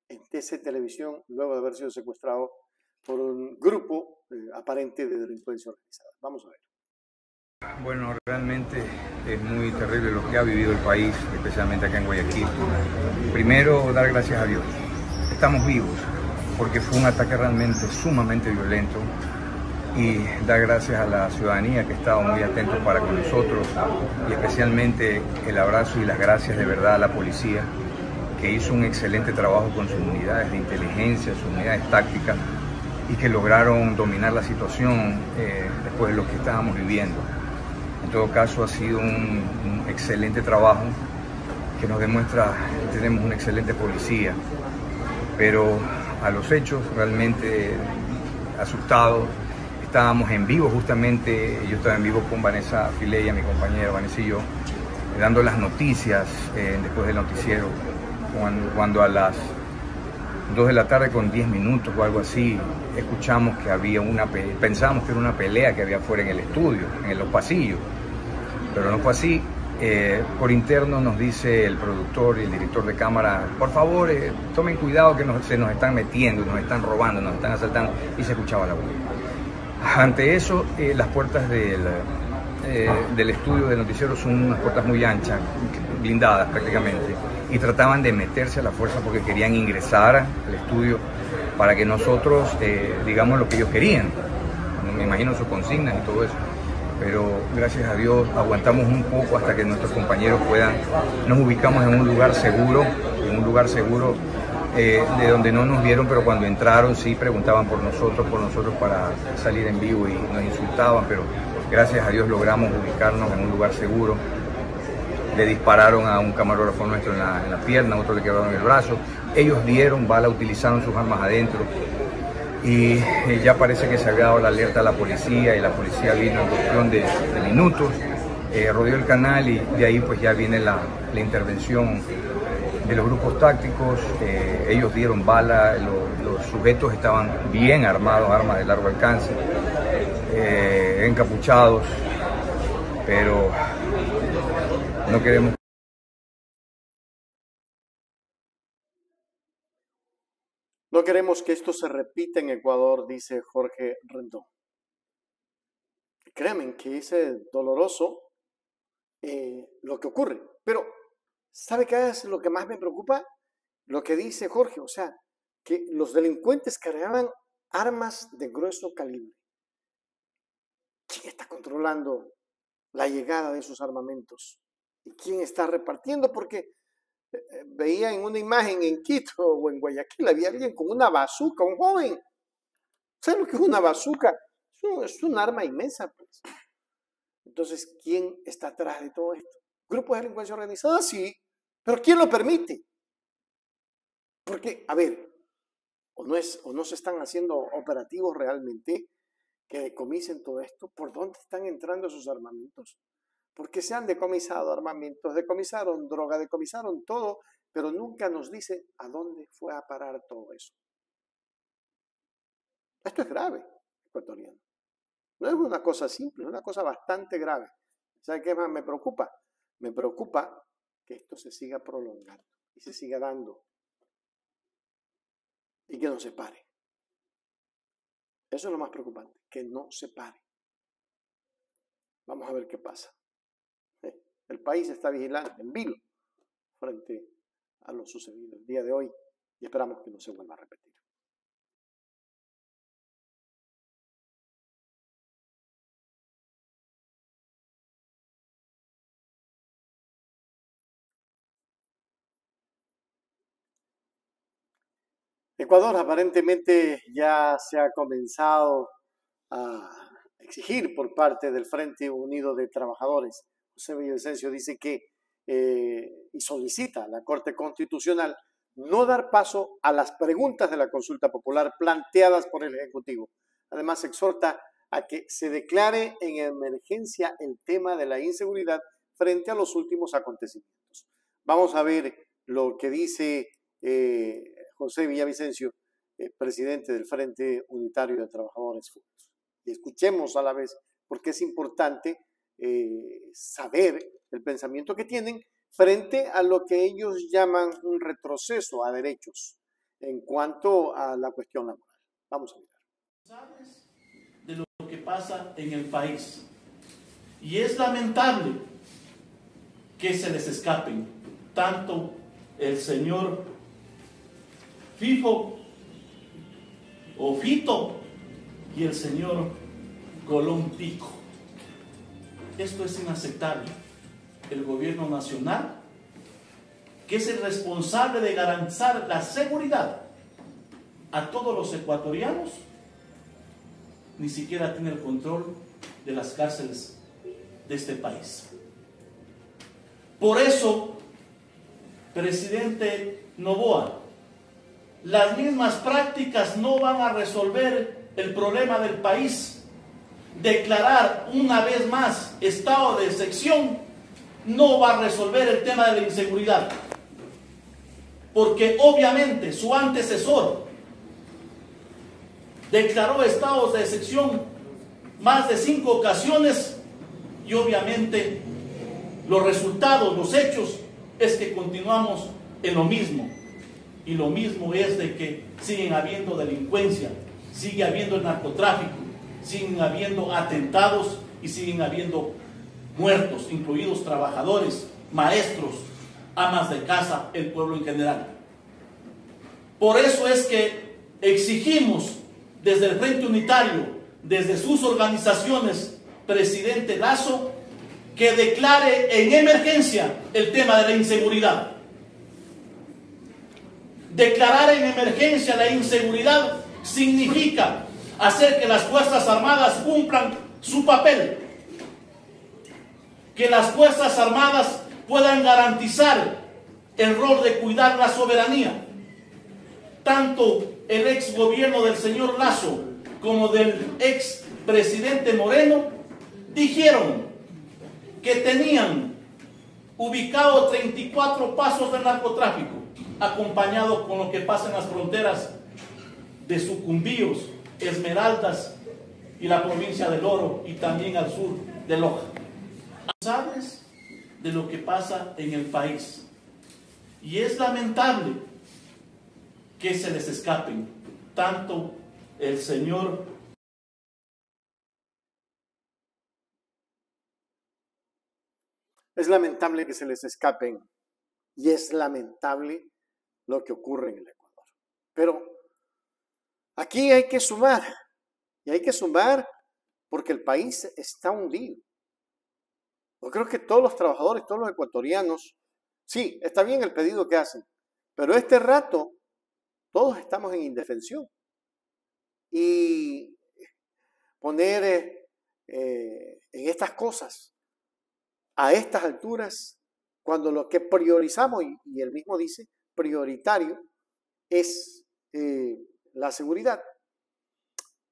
en TC Televisión luego de haber sido secuestrado por un grupo aparente de delincuencia organizada. Vamos a ver. Bueno, realmente es muy terrible lo que ha vivido el país, especialmente acá en Guayaquil. Primero, dar gracias a Dios. Estamos vivos, porque fue un ataque realmente sumamente violento, y dar gracias a la ciudadanía que ha estado muy atento para con nosotros, y especialmente el abrazo y las gracias de verdad a la policía, que hizo un excelente trabajo con sus unidades de inteligencia, sus unidades tácticas, y que lograron dominar la situación después de lo que estábamos viviendo. En todo caso, ha sido un excelente trabajo que nos demuestra que tenemos una excelente policía, pero a los hechos realmente asustados. Estábamos en vivo justamente, yo estaba en vivo con Vanessa Fileya, mi compañera Vanessa y yo, dando las noticias después del noticiero, cuando a las 2 de la tarde con 10 minutos o algo así, escuchamos que había pensábamos que era una pelea que había afuera en el estudio, en los pasillos, pero no fue así. Por interno nos dice el productor y el director de cámara, por favor, tomen cuidado que se nos están metiendo, nos están robando, nos están asaltando, y se escuchaba la voz. Ante eso, las puertas del estudio del noticiero son unas puertas muy anchas, blindadas prácticamente, y trataban de meterse a la fuerza porque querían ingresar al estudio para que nosotros digamos lo que ellos querían. Me imagino sus consignas y todo eso. Pero gracias a Dios aguantamos un poco hasta que nuestros compañeros nos ubicamos en un lugar seguro, de donde no nos vieron, pero cuando entraron sí preguntaban por nosotros para salir en vivo y nos insultaban, pero gracias a Dios logramos ubicarnos en un lugar seguro. Le dispararon a un camarógrafo nuestro en la pierna, a otro le quebraron el brazo, ellos dieron bala, utilizaron sus armas adentro. Y ya parece que se había dado la alerta a la policía y la policía vino en cuestión de minutos, rodeó el canal y de ahí pues ya viene la intervención de los grupos tácticos. Ellos dieron bala, los sujetos estaban bien armados, armas de largo alcance, encapuchados, pero no queremos. No queremos que esto se repita en Ecuador, dice Jorge Rendón. Créanme que es doloroso lo que ocurre, pero ¿sabe qué es lo que más me preocupa? Lo que dice Jorge, o sea, que los delincuentes cargaban armas de grueso calibre. ¿Quién está controlando la llegada de esos armamentos? ¿Y quién está repartiendo? Porque veía en una imagen en Quito o en Guayaquil, había alguien con una bazuca, un joven. ¿Saben lo que es una bazuca? Es un arma inmensa, pues. Entonces, ¿quién está atrás de todo esto? ¿Grupos de delincuencia organizada? Sí, pero ¿quién lo permite? Porque, a ver, o no se están haciendo operativos realmente que decomisen todo esto. ¿Por dónde están entrando esos armamentos? Porque se han decomisado armamentos, decomisaron droga, decomisaron todo, pero nunca nos dice a dónde fue a parar todo eso. Esto es grave, ecuatoriano. No es una cosa simple, es una cosa bastante grave. ¿Sabe qué más me preocupa? Me preocupa que esto se siga prolongando y se siga dando y que no se pare. Eso es lo más preocupante, que no se pare. Vamos a ver qué pasa. El país está vigilante, en vilo, frente a lo sucedido el día de hoy y esperamos que no se vuelva a repetir. Ecuador aparentemente ya se ha comenzado a exigir por parte del Frente Unido de Trabajadores. José Villavicencio dice que y solicita a la Corte Constitucional no dar paso a las preguntas de la consulta popular planteadas por el Ejecutivo. Además, exhorta a que se declare en emergencia el tema de la inseguridad frente a los últimos acontecimientos. Vamos a ver lo que dice José Villavicencio, presidente del Frente Unitario de Trabajadores FUNTOS. Y escuchemos a la vez, porque es importante saber el pensamiento que tienen frente a lo que ellos llaman un retroceso a derechos en cuanto a la cuestión laboral. Vamos a mirar. De lo que pasa en el país. Y es lamentable que se les escapen tanto el señor FIFO o Fito y el señor Colón Pico. Esto es inaceptable. El gobierno nacional, que es el responsable de garantizar la seguridad a todos los ecuatorianos, ni siquiera tiene el control de las cárceles de este país. Por eso, presidente Noboa, las mismas prácticas no van a resolver el problema del país. Declarar una vez más estado de excepción no va a resolver el tema de la inseguridad, porque obviamente su antecesor declaró estados de excepción más de 5 ocasiones y obviamente los resultados, los hechos, es que continuamos en lo mismo. Y lo mismo es de que siguen habiendo delincuencia, sigue habiendo el narcotráfico, siguen habiendo atentados y siguen habiendo muertos, incluidos trabajadores, maestros, amas de casa, el pueblo en general. Por eso es que exigimos desde el Frente Unitario, desde sus organizaciones, presidente Lasso, que declare en emergencia el tema de la inseguridad. Declarar en emergencia la inseguridad significa hacer que las Fuerzas Armadas cumplan su papel, que las Fuerzas Armadas puedan garantizar el rol de cuidar la soberanía. Tanto el ex gobierno del señor Lasso como del ex presidente Moreno dijeron que tenían ubicado 34 pasos del narcotráfico, acompañado con lo que pasa en las fronteras de Sucumbíos, Esmeraldas y la provincia del Oro, y también al sur de Loja. Sabes de lo que pasa en el país, y es lamentable que se les escapen tanto el señor Es lamentable que se les escapen y es lamentable lo que ocurre en el Ecuador. Pero aquí hay que sumar, y hay que sumar porque el país está hundido. Yo creo que todos los trabajadores, todos los ecuatorianos, sí, está bien el pedido que hacen, pero este rato todos estamos en indefensión. Y poner en estas cosas a estas alturas, cuando lo que priorizamos, y él mismo dice, prioritario, es la seguridad,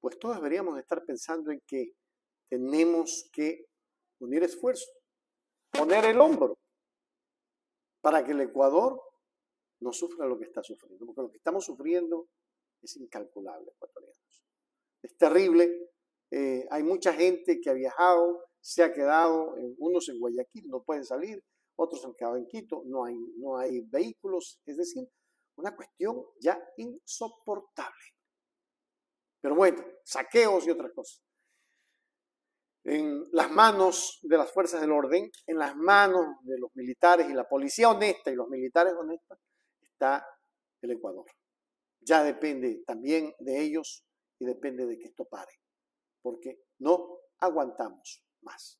pues todos deberíamos estar pensando en que tenemos que unir esfuerzos, poner el hombro, para que el Ecuador no sufra lo que está sufriendo, porque lo que estamos sufriendo es incalculable, ecuatorianos. Es terrible, hay mucha gente que ha viajado, se ha quedado, unos en Guayaquil, no pueden salir, otros han quedado en Quito, no hay vehículos, es decir, una cuestión ya insoportable. Pero bueno, saqueos y otras cosas. En las manos de las fuerzas del orden, en las manos de los militares y la policía honesta y los militares honestos, está el Ecuador. Ya depende también de ellos y depende de que esto pare, porque no aguantamos más.